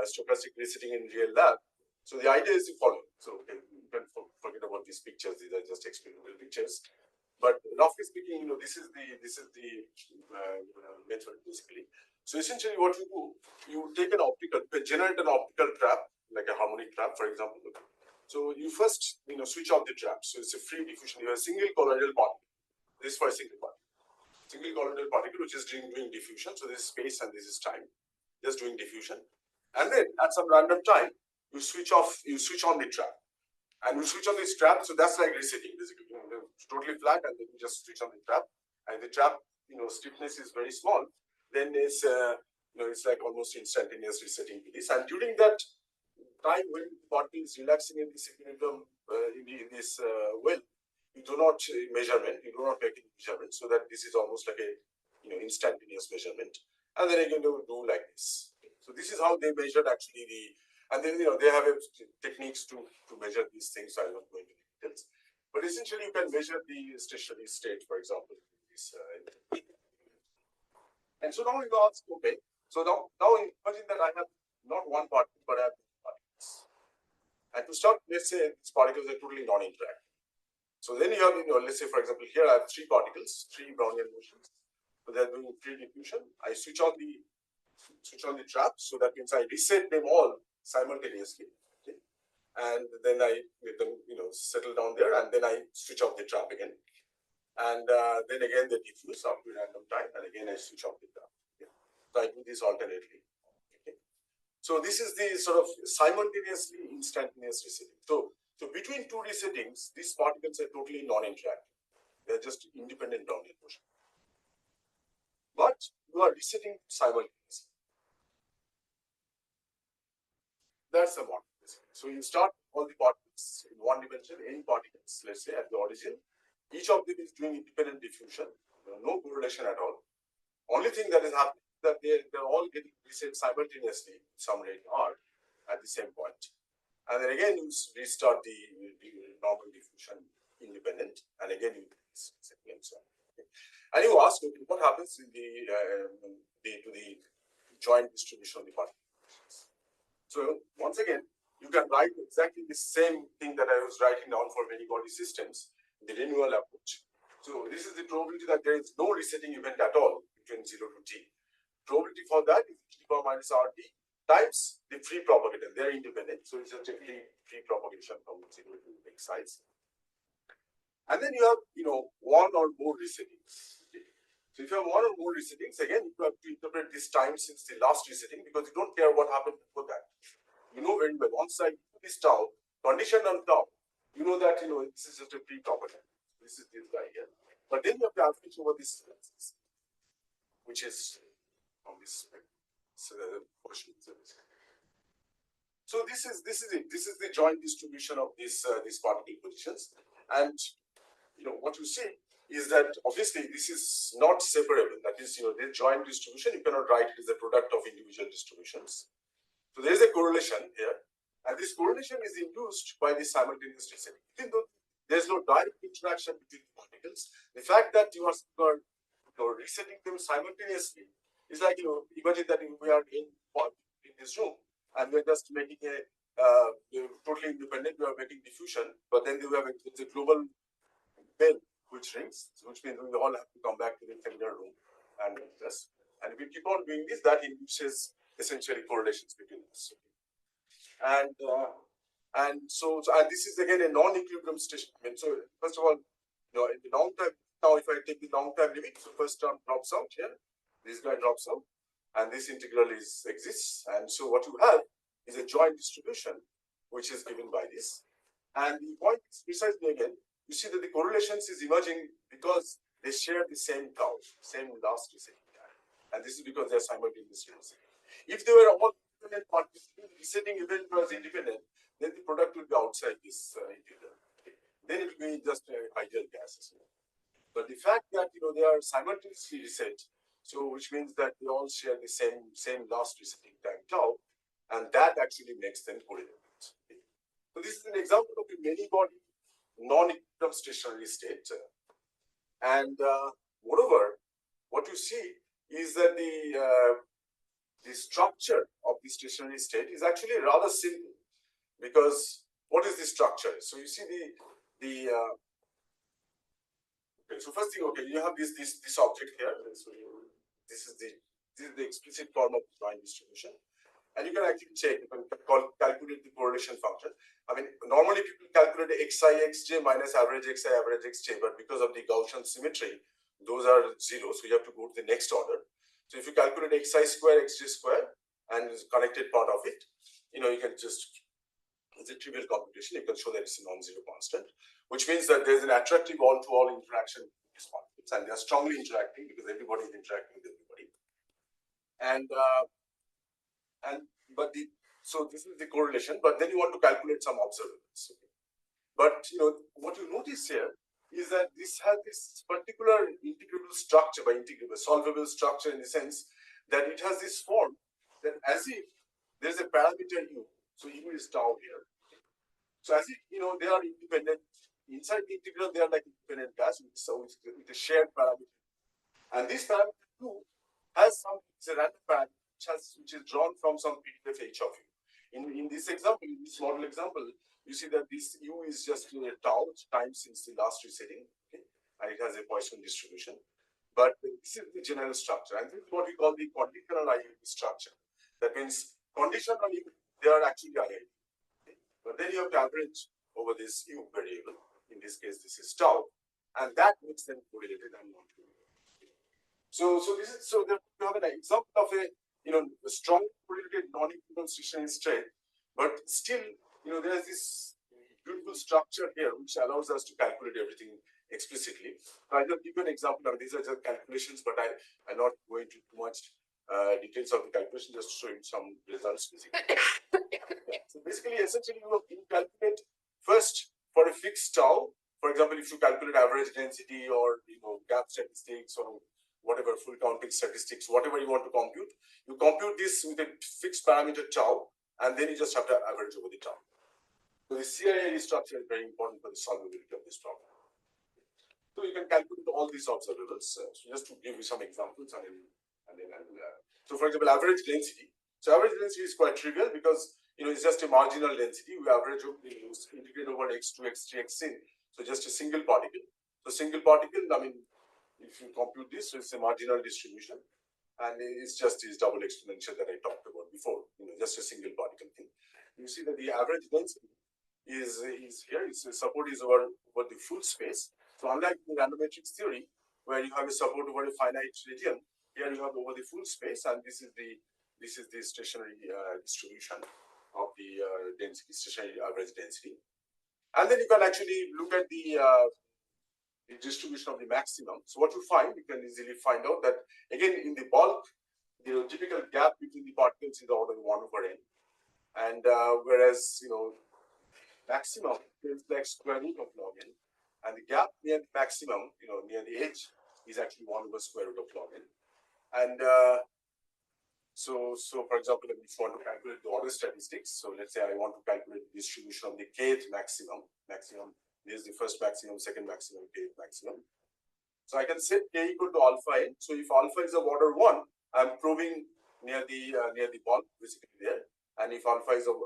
stochastic resetting in real lab. So the idea is the following. So you can forget about these pictures; these are just experimental pictures. But roughly speaking, this is the method basically. So essentially, what you do, you take generate an optical trap, like a harmonic trap, for example. So you first, switch off the trap. So it's a free diffusion. You have a single colloidal particle. This is for a single particle. Single colloidal particle, which is doing diffusion. So this is space and this is time, just doing diffusion. And then at some random time, you switch on the trap. And you switch on this trap, so that's like resetting, basically. It's totally flat, and then you just switch on the trap. And the trap, stiffness is very small. Then it's it's like almost instantaneous resetting to this. And during that time when the particle is relaxing in this equilibrium, in this well, you do not measurement, you do not make any measurement, so that this is almost like a instantaneous measurement. And then again they will do like this. So this is how they measured actually and then they have techniques to measure these things. I won't go into details, but essentially you can measure the stationary state, for example. And so now you ask, okay, so now imagine that I have not one particle, but I have two particles. And to start, let's say these particles are totally non-interacting. So then you have, let's say for example here I have three particles, three Brownian motions. So they're doing free diffusion. I switch on the trap, so that means I reset them all simultaneously, okay? And then I let them settle down there, and then I switch off the trap again, and then again they diffuse after a random time, and again I switch off the trap. Okay? So I do this alternately. Okay? So this is the sort of simultaneously instantaneous resetting. So between two resettings, these particles are totally non-interacting. They're just independent Brownian motion. But you are resetting simultaneously. That's the model. So you start all the particles in one dimension, n particles, let's say at the origin. Each of them is doing independent diffusion, no correlation at all. Only thing that is happening is that they're all getting reset simultaneously, some rate r, at the same point. And then again you restart the normal diffusion independent, and again you reset and so on. Okay. And you ask, okay, what happens in to the joint distribution of the particles? So once again, you can write exactly the same thing that I was writing down for many body systems, the renewal approach. So this is the probability that there is no resetting event at all between 0 to t. Probability for that is t power minus RT times the free propagator. They are independent, so it's just a free propagation from 0 to x size. And then you have one or more resettings. Okay. So if you have one or more resettings, again you have to interpret this time since the last resetting, because you don't care what happened before that. You know very well, once I put this tau, condition on top, you know that this is just a free property. This is this guy here. But then you have to average over this, which is on this portion. So this is it. This is the joint distribution of these particle positions. And what you see is that obviously this is not separable. That is, the joint distribution, you cannot write it as a product of individual distributions. So there is a correlation here, and this correlation is induced by the simultaneous resetting. Even though there is no direct interaction between the particles, the fact that you are resetting them simultaneously is like, imagine that we are in this room and we are just making a totally independent, we are making diffusion, but then we have a global bell which rings, which means we all have to come back to the familiar room and this. And if we keep on doing this, that induces essentially correlations between us. And this is again a non-equilibrium station. I mean, so first of all, in the long time now if I take the long time limit, so first term drops out here, this guy drops out, and this integral exists. And so what you have is a joint distribution, which is given by this. And the point is precisely again, you see that the correlations is emerging because they share the same tau, same last resetting time. And this is because they are simultaneously resetting. If they were all independent participants, resetting event was independent, then the product will be outside this integral. Then it will be just ideal gases. But the fact that they are simultaneously reset, so which means that they all share the same last resetting time tau, and that actually makes them correlated. So this is an example of a many-body non-equilibrium stationary state. And moreover, what you see is that the structure of the stationary state is actually rather simple, because what is the structure? So you see okay, so first thing, okay, you have this object here. So this is the explicit form of joint distribution. And you can actually check, you can calculate the correlation function. I mean, normally people calculate xi xj minus average xi average xj, but because of the Gaussian symmetry, those are zero. So you have to go to the next order. So if you calculate xi square, xj square, and the connected part of it, you can just, it's a trivial computation. You can show that it's a non-zero constant, which means that there's an attractive all-to-all interaction with these quantities, and they are strongly interacting because everybody is interacting with everybody. So this is the correlation, but then you want to calculate some observables. Okay. But what you notice here is that this has this particular integrable structure, solvable structure, in the sense that it has this form that as if there's a parameter u, so u is tau here. So as if they are independent inside the integral, they are like independent gas with a shared parameter, and this parameter u has it's a random parameter which is drawn from some PDF h of u. In this example, in this model example, you see that this u is just tau time since the last resetting, okay? And it has a Poisson distribution. But this is the general structure, and this is what we call the conditional IID structure. That means conditionally they are actually IID, okay? But then you have to average over this u variable. In this case, this is tau, and that makes them correlated and not correlated. So there you have an example of a a strong correlated non-equilibrium stationary state, but still there's this beautiful structure here which allows us to calculate everything explicitly. I'll just give you an example. These are just calculations, but I'm not going into too much details of the calculation, just to show you some results basically. So basically, essentially, you calculate first for a fixed tau. For example, if you calculate average density or gap statistics or whatever full counting statistics, whatever you want to compute, you compute this with a fixed parameter tau, and then you just have to average over the tau. So the CIID structure is very important for the solvability of this problem. So you can calculate all these observables. So just to give you some examples, so for example, average density. So average density is quite trivial because it's just a marginal density. We average integrate over x2, x3, xn. So just a single particle. So single particle, if you compute this, so it's a marginal distribution, and it's just this double exponential that I talked about before. Just a single particle thing. You see that the average density is here. Its support is over the full space. So unlike the random matrix theory, where you have a support over a finite region, here you have over the full space, and this is the stationary distribution of the density, stationary average density. And then you can actually look at the distribution of the maximum. So what you find, you can easily find out that again in the bulk, the typical gap between the particles is order 1/n, and whereas maximum is like square root of log n, and the gap near the maximum, near the edge, is actually 1/square root of log n. And so for example, if you want to calculate the order statistics, so let's say I want to calculate the distribution of the kth maximum. This is the first maximum, second maximum, kth maximum. So I can set k equal to alpha n. So if alpha is of order 1, I'm probing near the bulk, basically there. And if alpha is of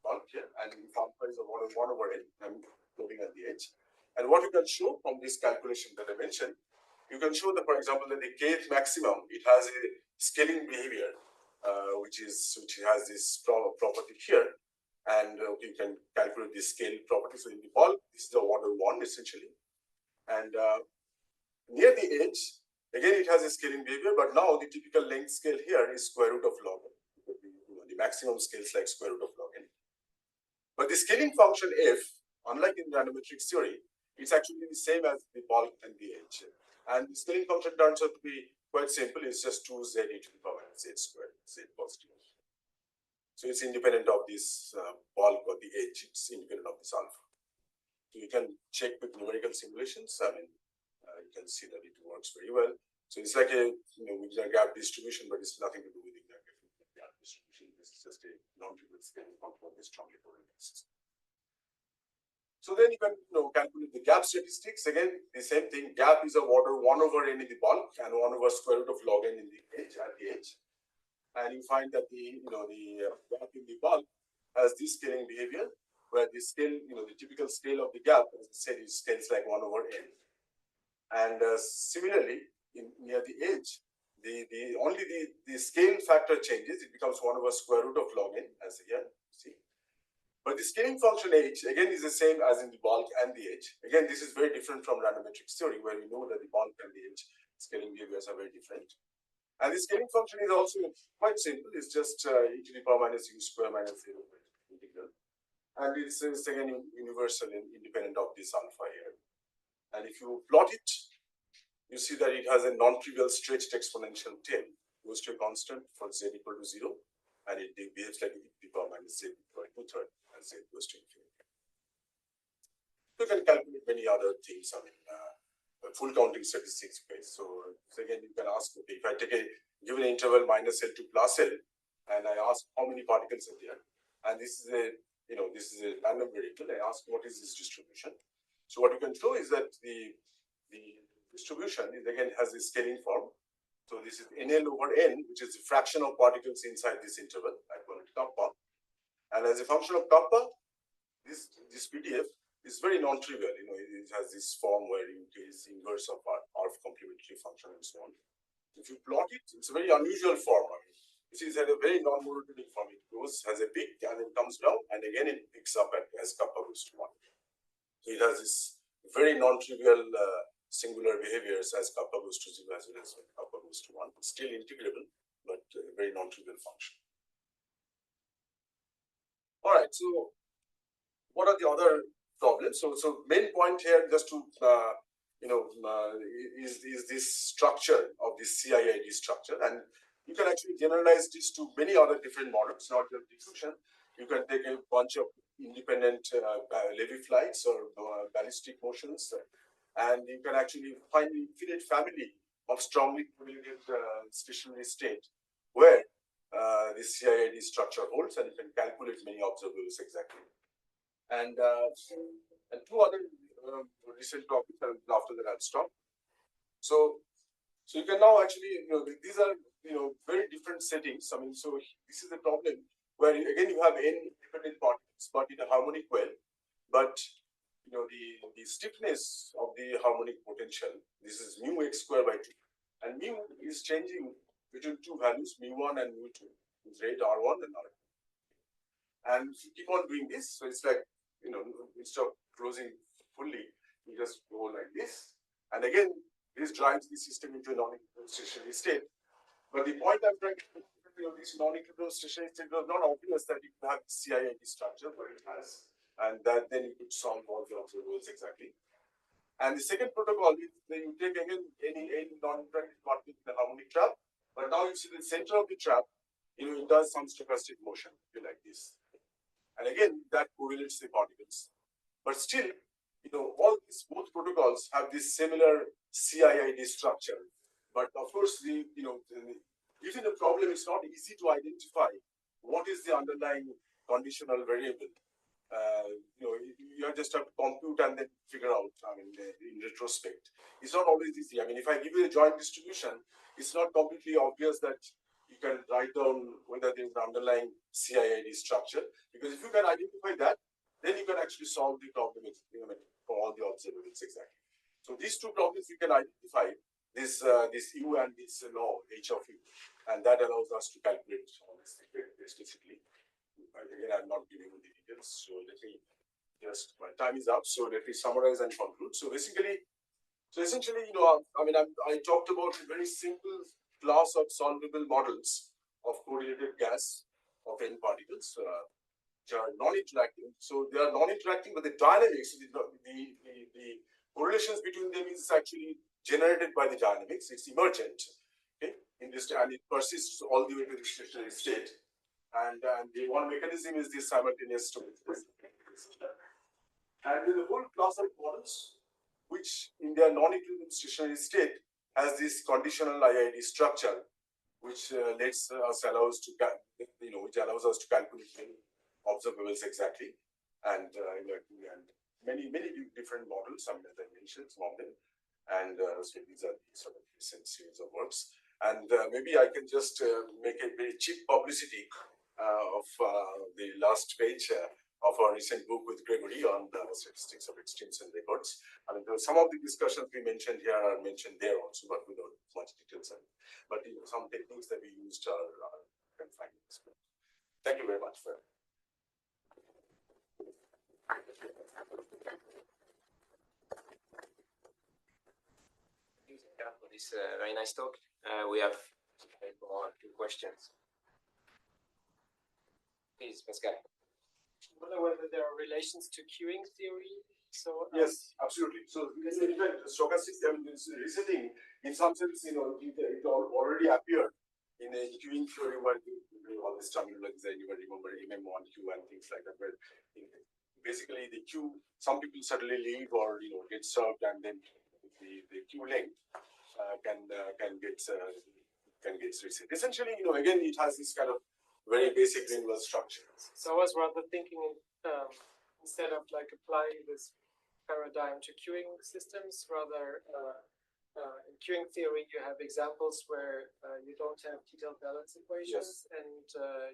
bulk here, and if alpha is of order 1/n, I'm probing at the edge. And what you can show from this calculation that I mentioned, you can show that, for example, that the kth maximum, it has a scaling behavior, which has this property here. And you can calculate the scale property. So in the bulk, this is the order 1 essentially. And near the edge, again it has a scaling behavior, but now the typical length scale here is square root of log n. The maximum scale is like square root of log n. But the scaling function f, unlike in randometric theory, it's actually the same as the bulk and the edge. And the scaling function turns out to be quite simple. It's just 2z e to the power z squared, z positive. So it's independent of this bulk or the edge. It's independent of this alpha. So you can check with numerical simulations. I mean, you can see that it works very well. So it's like a gap distribution, but it's nothing to do with the gap distribution. This is just a non-trivial scaling function of this strongly correlated system. So then you can calculate the gap statistics. Again, the same thing. Gap is of order 1 over n in the bulk and 1 over square root of log n in the edge at the edge. And you find that the gap in the bulk has this scaling behavior, where the scale, the typical scale of the gap, as I said, is scales like 1 over n. And similarly, near the edge, only the scale factor changes. It becomes 1 over square root of log n, as here, see. But the scaling function h, again, is the same as in the bulk and the edge. Again, this is very different from randometric theory, where we know that the bulk and the edge scaling behaviors are very different. And the scaling function is also quite simple. It's just e to the power minus u square minus 0 integral. And it's again universal and independent of this alpha here. And if you plot it, you see that it has a non-trivial stretched exponential tail, goes to a constant for z equal to 0, and it behaves like e to the power minus z equal to 2/3 as z goes to infinity. You can calculate many other things. I mean, full counting statistics based. So again, you can ask, okay, if I take a given interval minus L to plus L, and I ask how many particles are there, and this is a random variable. I ask what is this distribution. So what you can show is that the distribution is again has a scaling form. So this is NL over N, which is the fraction of particles inside this interval. I call it kappa. And as a function of kappa, this PDF is very non-trivial. It has this form where it is inverse of our complementary function and so on. If you plot it, it's a very unusual form. I mean, this is a very non-monotonic form. It has a peak and then comes down, and again it picks up as kappa goes to 1. So it has this very non-trivial singular behaviors as kappa goes to 0 as well as when kappa goes to 1. It's still integrable, but a very non-trivial function. All right, so what are the other problems? So main point here, just to is this structure of this CIID structure, and you can actually generalize this to many other different models, not just diffusion. You can take a bunch of independent Levy flights or ballistic motions, and you can actually find an infinite family of strongly correlated stationary state where this CIID structure holds, and you can calculate many observables exactly. And two other recent topics, and after that I'll stop. So you can now actually, these are very different settings. I mean, so this is a problem where again you have n independent particles, but in a harmonic well. But the stiffness of the harmonic potential, this is mu x square by 2, and mu is changing between two values, mu1 and mu2, with rate r1 and r2. And if you keep on doing this, so it's like instead of closing fully, you just go like this, and again this drives the system into a non-equilibrium stationary state. But the point I'm trying to make, this non-equilibrium stationary state was not obvious that you have CIID structure, but it has, and that then you could solve all the observables exactly. And the second protocol is that you take again any non-interactive particle in the harmonic trap, but now you see the center of the trap, it does some stochastic motion, like this. And again, that correlates the particles. But still, all these both protocols have this similar CIID structure. But of course, using the problem, it's not easy to identify what is the underlying conditional variable. You just have to compute and then figure out, I mean, in retrospect. It's not always easy. I mean, if I give you a joint distribution, it's not completely obvious that you can write down whether there's an underlying CIID structure, because if you can identify that, then you can actually solve the problem for all the observables exactly. So these two problems you can identify, this U and this law H of U, and that allows us to calculate all this explicitly. Again, I'm not giving you the details, so let me just, my time is up, so let me summarize and conclude. So basically, So essentially, I talked about a very simple class of solvable models of correlated gas of n particles, which are non-interacting. So they are non-interacting, but the dynamics, the correlations between them is actually generated by the dynamics. It's emergent, okay, in this, and it persists all the way to the stationary state. And the one mechanism is this simultaneous storage. And then the whole class of models, which in their non-equilibrium stationary state has this conditional IID structure, which allows us to calculate observables exactly, and many different models. Some as I mentioned, some of them, and so these are the sort of recent series of works. And maybe I can just make a very cheap publicity of the last page of our recent book with Gregory on the statistics of extremes and records. I mean, some of the discussions we mentioned here are mentioned there also, but without much details. But some techniques that we used are confined. Thank you very much for for this very nice talk. We have time for a few questions. Please, Pascal. I wonder whether there are relations to queuing theory. So yes, absolutely. So in fact, stochastic resetting, in some sense, it already appeared in a queuing theory where all this terminology that you remember MM1 queue and things like that. Where basically the queue, some people suddenly leave or get served, and then the queue length can get reset. Essentially, again, it has this kind of very basic granular structure. So I was rather thinking instead of like applying this paradigm to queuing systems, rather in queuing theory, you have examples where you don't have detailed balance equations, and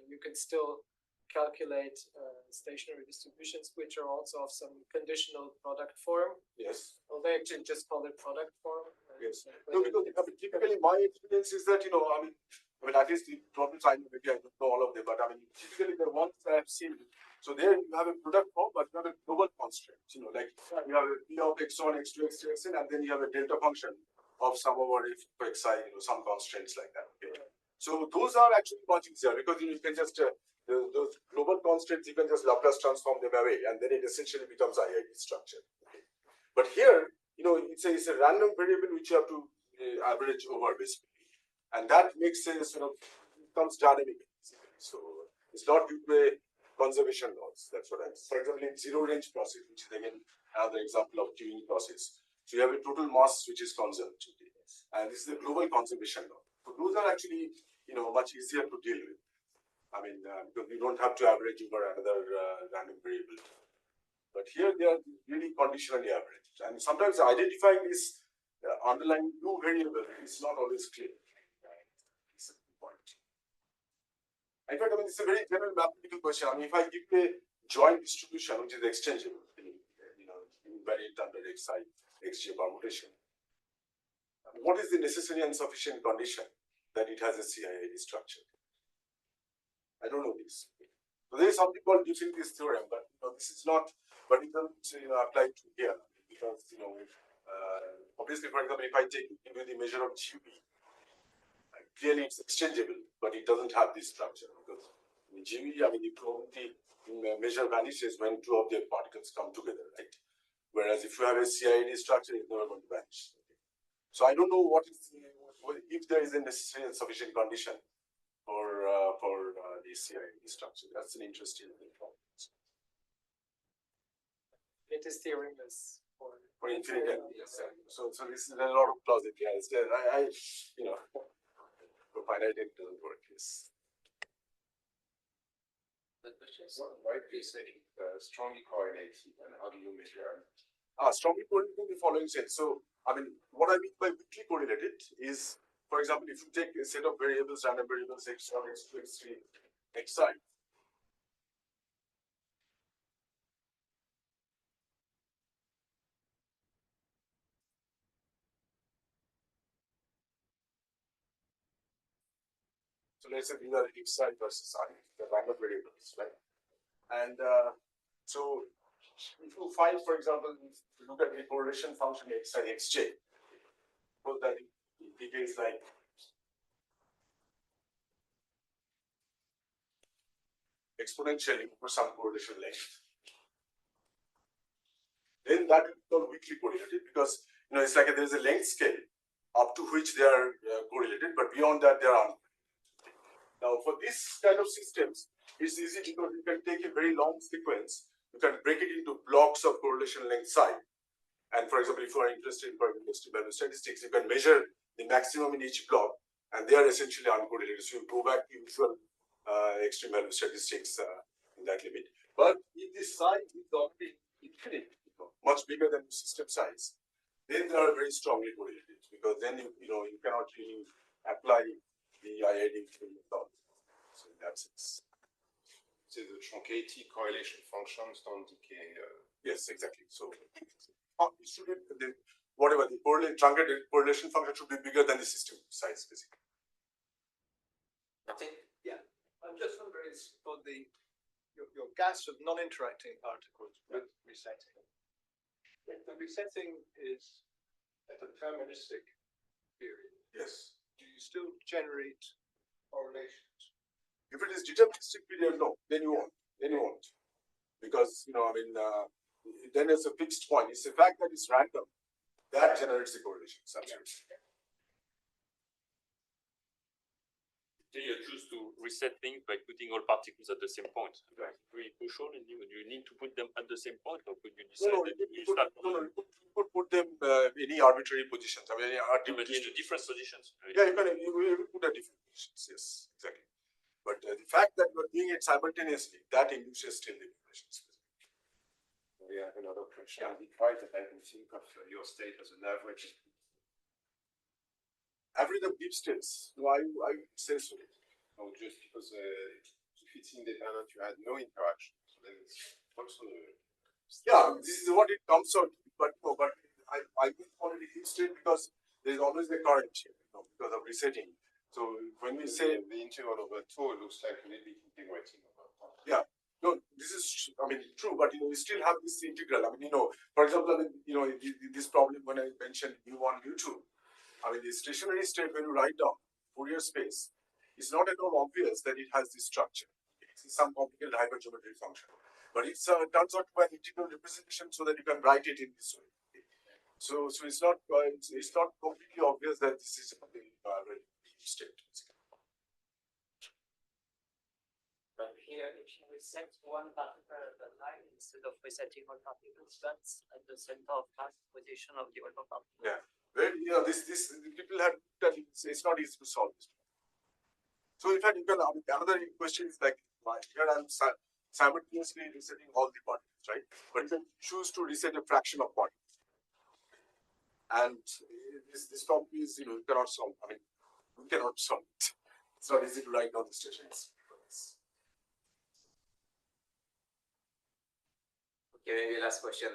you can still calculate stationary distributions, which are also of some conditional product form. Yes. Well, they actually just call it product form. Yes. No, because typically my experience is that, at least the problems I know, maybe I don't know all of them, but typically the ones I have seen, so there you have a product form, but you have a global constraint, like you have a P of x1, x2, x3, xn, and then you have a delta function of sum over f of xi, some constraints like that. Okay. So those are actually much easier because you can just, those global constraints, you can just Laplace transform them away, and then it essentially becomes IID structure. Okay. But here, it's a random variable which you have to average over basically, and that makes a becomes dynamic. So it's not due to a conservation loss. That's what I'm saying. For example, in zero range process, which is again another example of queuing process. So you have a total mass which is conserved, and this is the global conservation law. So those are actually much easier to deal with. I mean, because you don't have to average over another random variable. But here they are really conditionally averaged, and sometimes identifying this underlying new variable is not always clear. It's a point. In fact, it's a very general mathematical question. If I give a joint distribution which is exchangeable, invariant under xi, xj permutation, what is the necessary and sufficient condition that it has a CIID structure? I don't know this. So there is something called Diffie-Hellman's theorem, but this is not. But it doesn't apply to here because obviously, for example, if I give you the measure of GV, clearly it's exchangeable, but it doesn't have this structure because in GV, the probability measure vanishes when two of the particles come together, right? Whereas if you have a CID structure, it's never going to vanish. Okay. So I don't know if there is a necessary and sufficient condition for the CID structure. That's an interesting thing. It is theorem is for infinite. Yes. So this is a lot of closet. Yes. I for finite it doesn't work. Yes. Why do you say strongly correlated, and how do you measure? Strongly correlated in the following sense. So, what I mean by weakly correlated is, for example, if you take a set of variables, random variables, x1, x2, x3, xi. So let's say these are xi versus I, the random variables, right? And so if you find, for example, if you look at the correlation function xi, xj, suppose that it decays like exponentially for some correlation length. Then that is called weakly correlated because it's like there is a length scale up to which they are correlated, but beyond that they are uncorrelated. Now for this kind of systems, it's easy because you can take a very long sequence, you can break it into blocks of correlation length psi. And for example, if you are interested in extreme value statistics, you can measure the maximum in each block, and they are essentially uncorrelated. So you go back to usual extreme value statistics in that limit. But if this size is already infinite, much bigger than the system size, then they are very strongly correlated because then you cannot really apply the IID to the thought. So in that sense. So the truncated correlation functions don't decay. Yes, exactly. So it should be whatever the truncated correlation function should be bigger than the system size, basically. Yeah, I'm just wondering for your gas of non-interacting particles with resetting. If the resetting is a deterministic period, Yes. do you still generate correlations? If it is deterministic period, no, then you won't. Because then it's a fixed point. It's the fact that it's random that generates the correlations. Absolutely. You choose to reset things by putting all particles at the same point. Right. Very crucial, and you need to put them at the same point, or could you decide You could put them any arbitrary positions. I mean, in different positions. Yeah, you put at different positions. Yes, exactly. But the fact that we're doing it simultaneously, that induces still the correlations. We have another question. Yeah. Be right that I can think of your state as an average. Average of deep states. No, I say so. No, just because if it's independent, you had no interaction. So then it's also. Yeah, this is what it comes out. But I think already deep state because there's always a current here, because of resetting. So when we say the integral over 2 looks like we need to be integrating over 1. Yeah. No, this is, true, but we still have this integral. For example, this problem when I mentioned U1, U2, the stationary state when you write down Fourier space, it's not at all obvious that it has this structure. It's some complicated hypergeometry function, but it turns out to be an integral representation so that you can write it in this way. So it's not completely obvious that this is a state. But here, if you reset one particle at a time instead of resetting all particles, that's at the center of mass position of the other particle. Yeah. Well, this people have done. It's not easy to solve this. So in fact, you can another question is like here I'm simultaneously resetting all the particles, right? But you can choose to reset a fraction of particles, and this problem is you cannot solve. We cannot solve it. It's not easy to write down the stations. Okay, maybe last question.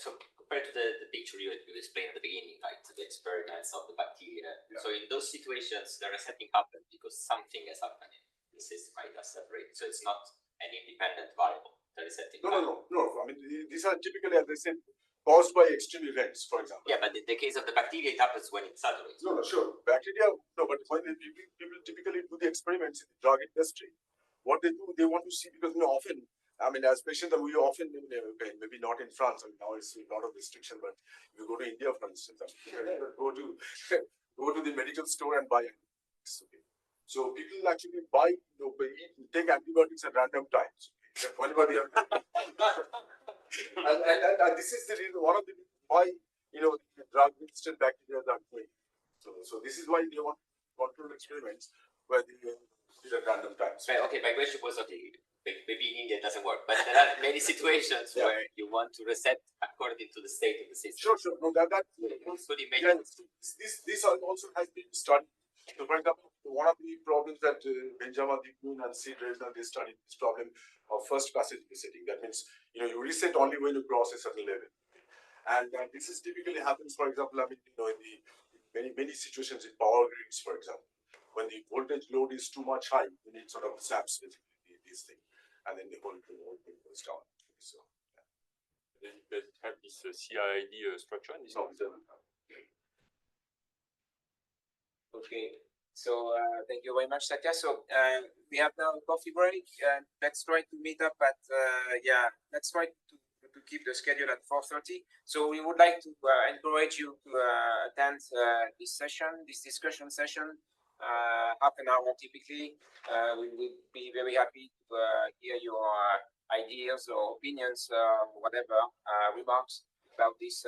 So compared to the picture you explained at the beginning, right, the experiments of the bacteria. Yeah. So in those situations, the resetting happens because something has happened in the system, right? That's separate. So it's not an independent variable. The resetting. No. These are typically, as I said, caused by extreme events, for example. Yeah, but in the case of the bacteria, it happens when it saturates. No, sure. Bacteria, no, but when people typically do the experiments in the drug industry, what they do, they want to see, because often, as patients, we often, maybe not in France, now it's a lot of restriction, but if you go to India, for instance, go to the medical store and buy antibiotics. Okay. So people actually buy, take antibiotics at random times. Whenever they are, and this is the reason, one of the reasons why, the drug-resistant bacteria are doing. So this is why they want controlled experiments where they do it at random times. Right, okay, my question was, maybe in India it doesn't work, but there are many situations where you want to reset according to the state of the system. Sure. No, this also has been studied. So, for example, one of the problems that Benjamin Dikun and Sid Reisner, they studied this problem of first passage resetting. That means, you reset only when you cross a certain level. And this is typically happens, for example, in many situations in power grids, for example, when the voltage load is too much high, then it sort of saps this thing. And then the whole thing goes down. So, Then it have this CID structure. And this Okay. So thank you very much, Satya. So we have now a coffee break. Let's try to meet up at let's try to keep the schedule at 4:30. So we would like to encourage you to attend this session, this discussion session, half an hour typically. We would be very happy to hear your ideas or opinions, whatever remarks about this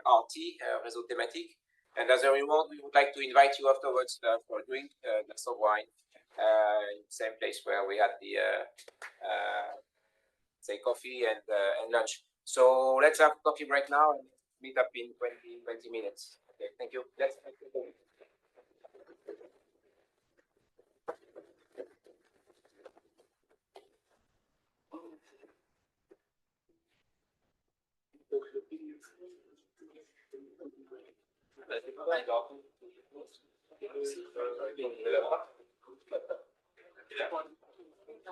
RT, réseau thématique. And as a reward, we would like to invite you afterwards for a drink, a glass of wine, in the same place where we had the say coffee and lunch. So let's have a coffee break now and meet up in 20 minutes. Okay, thank you. Let's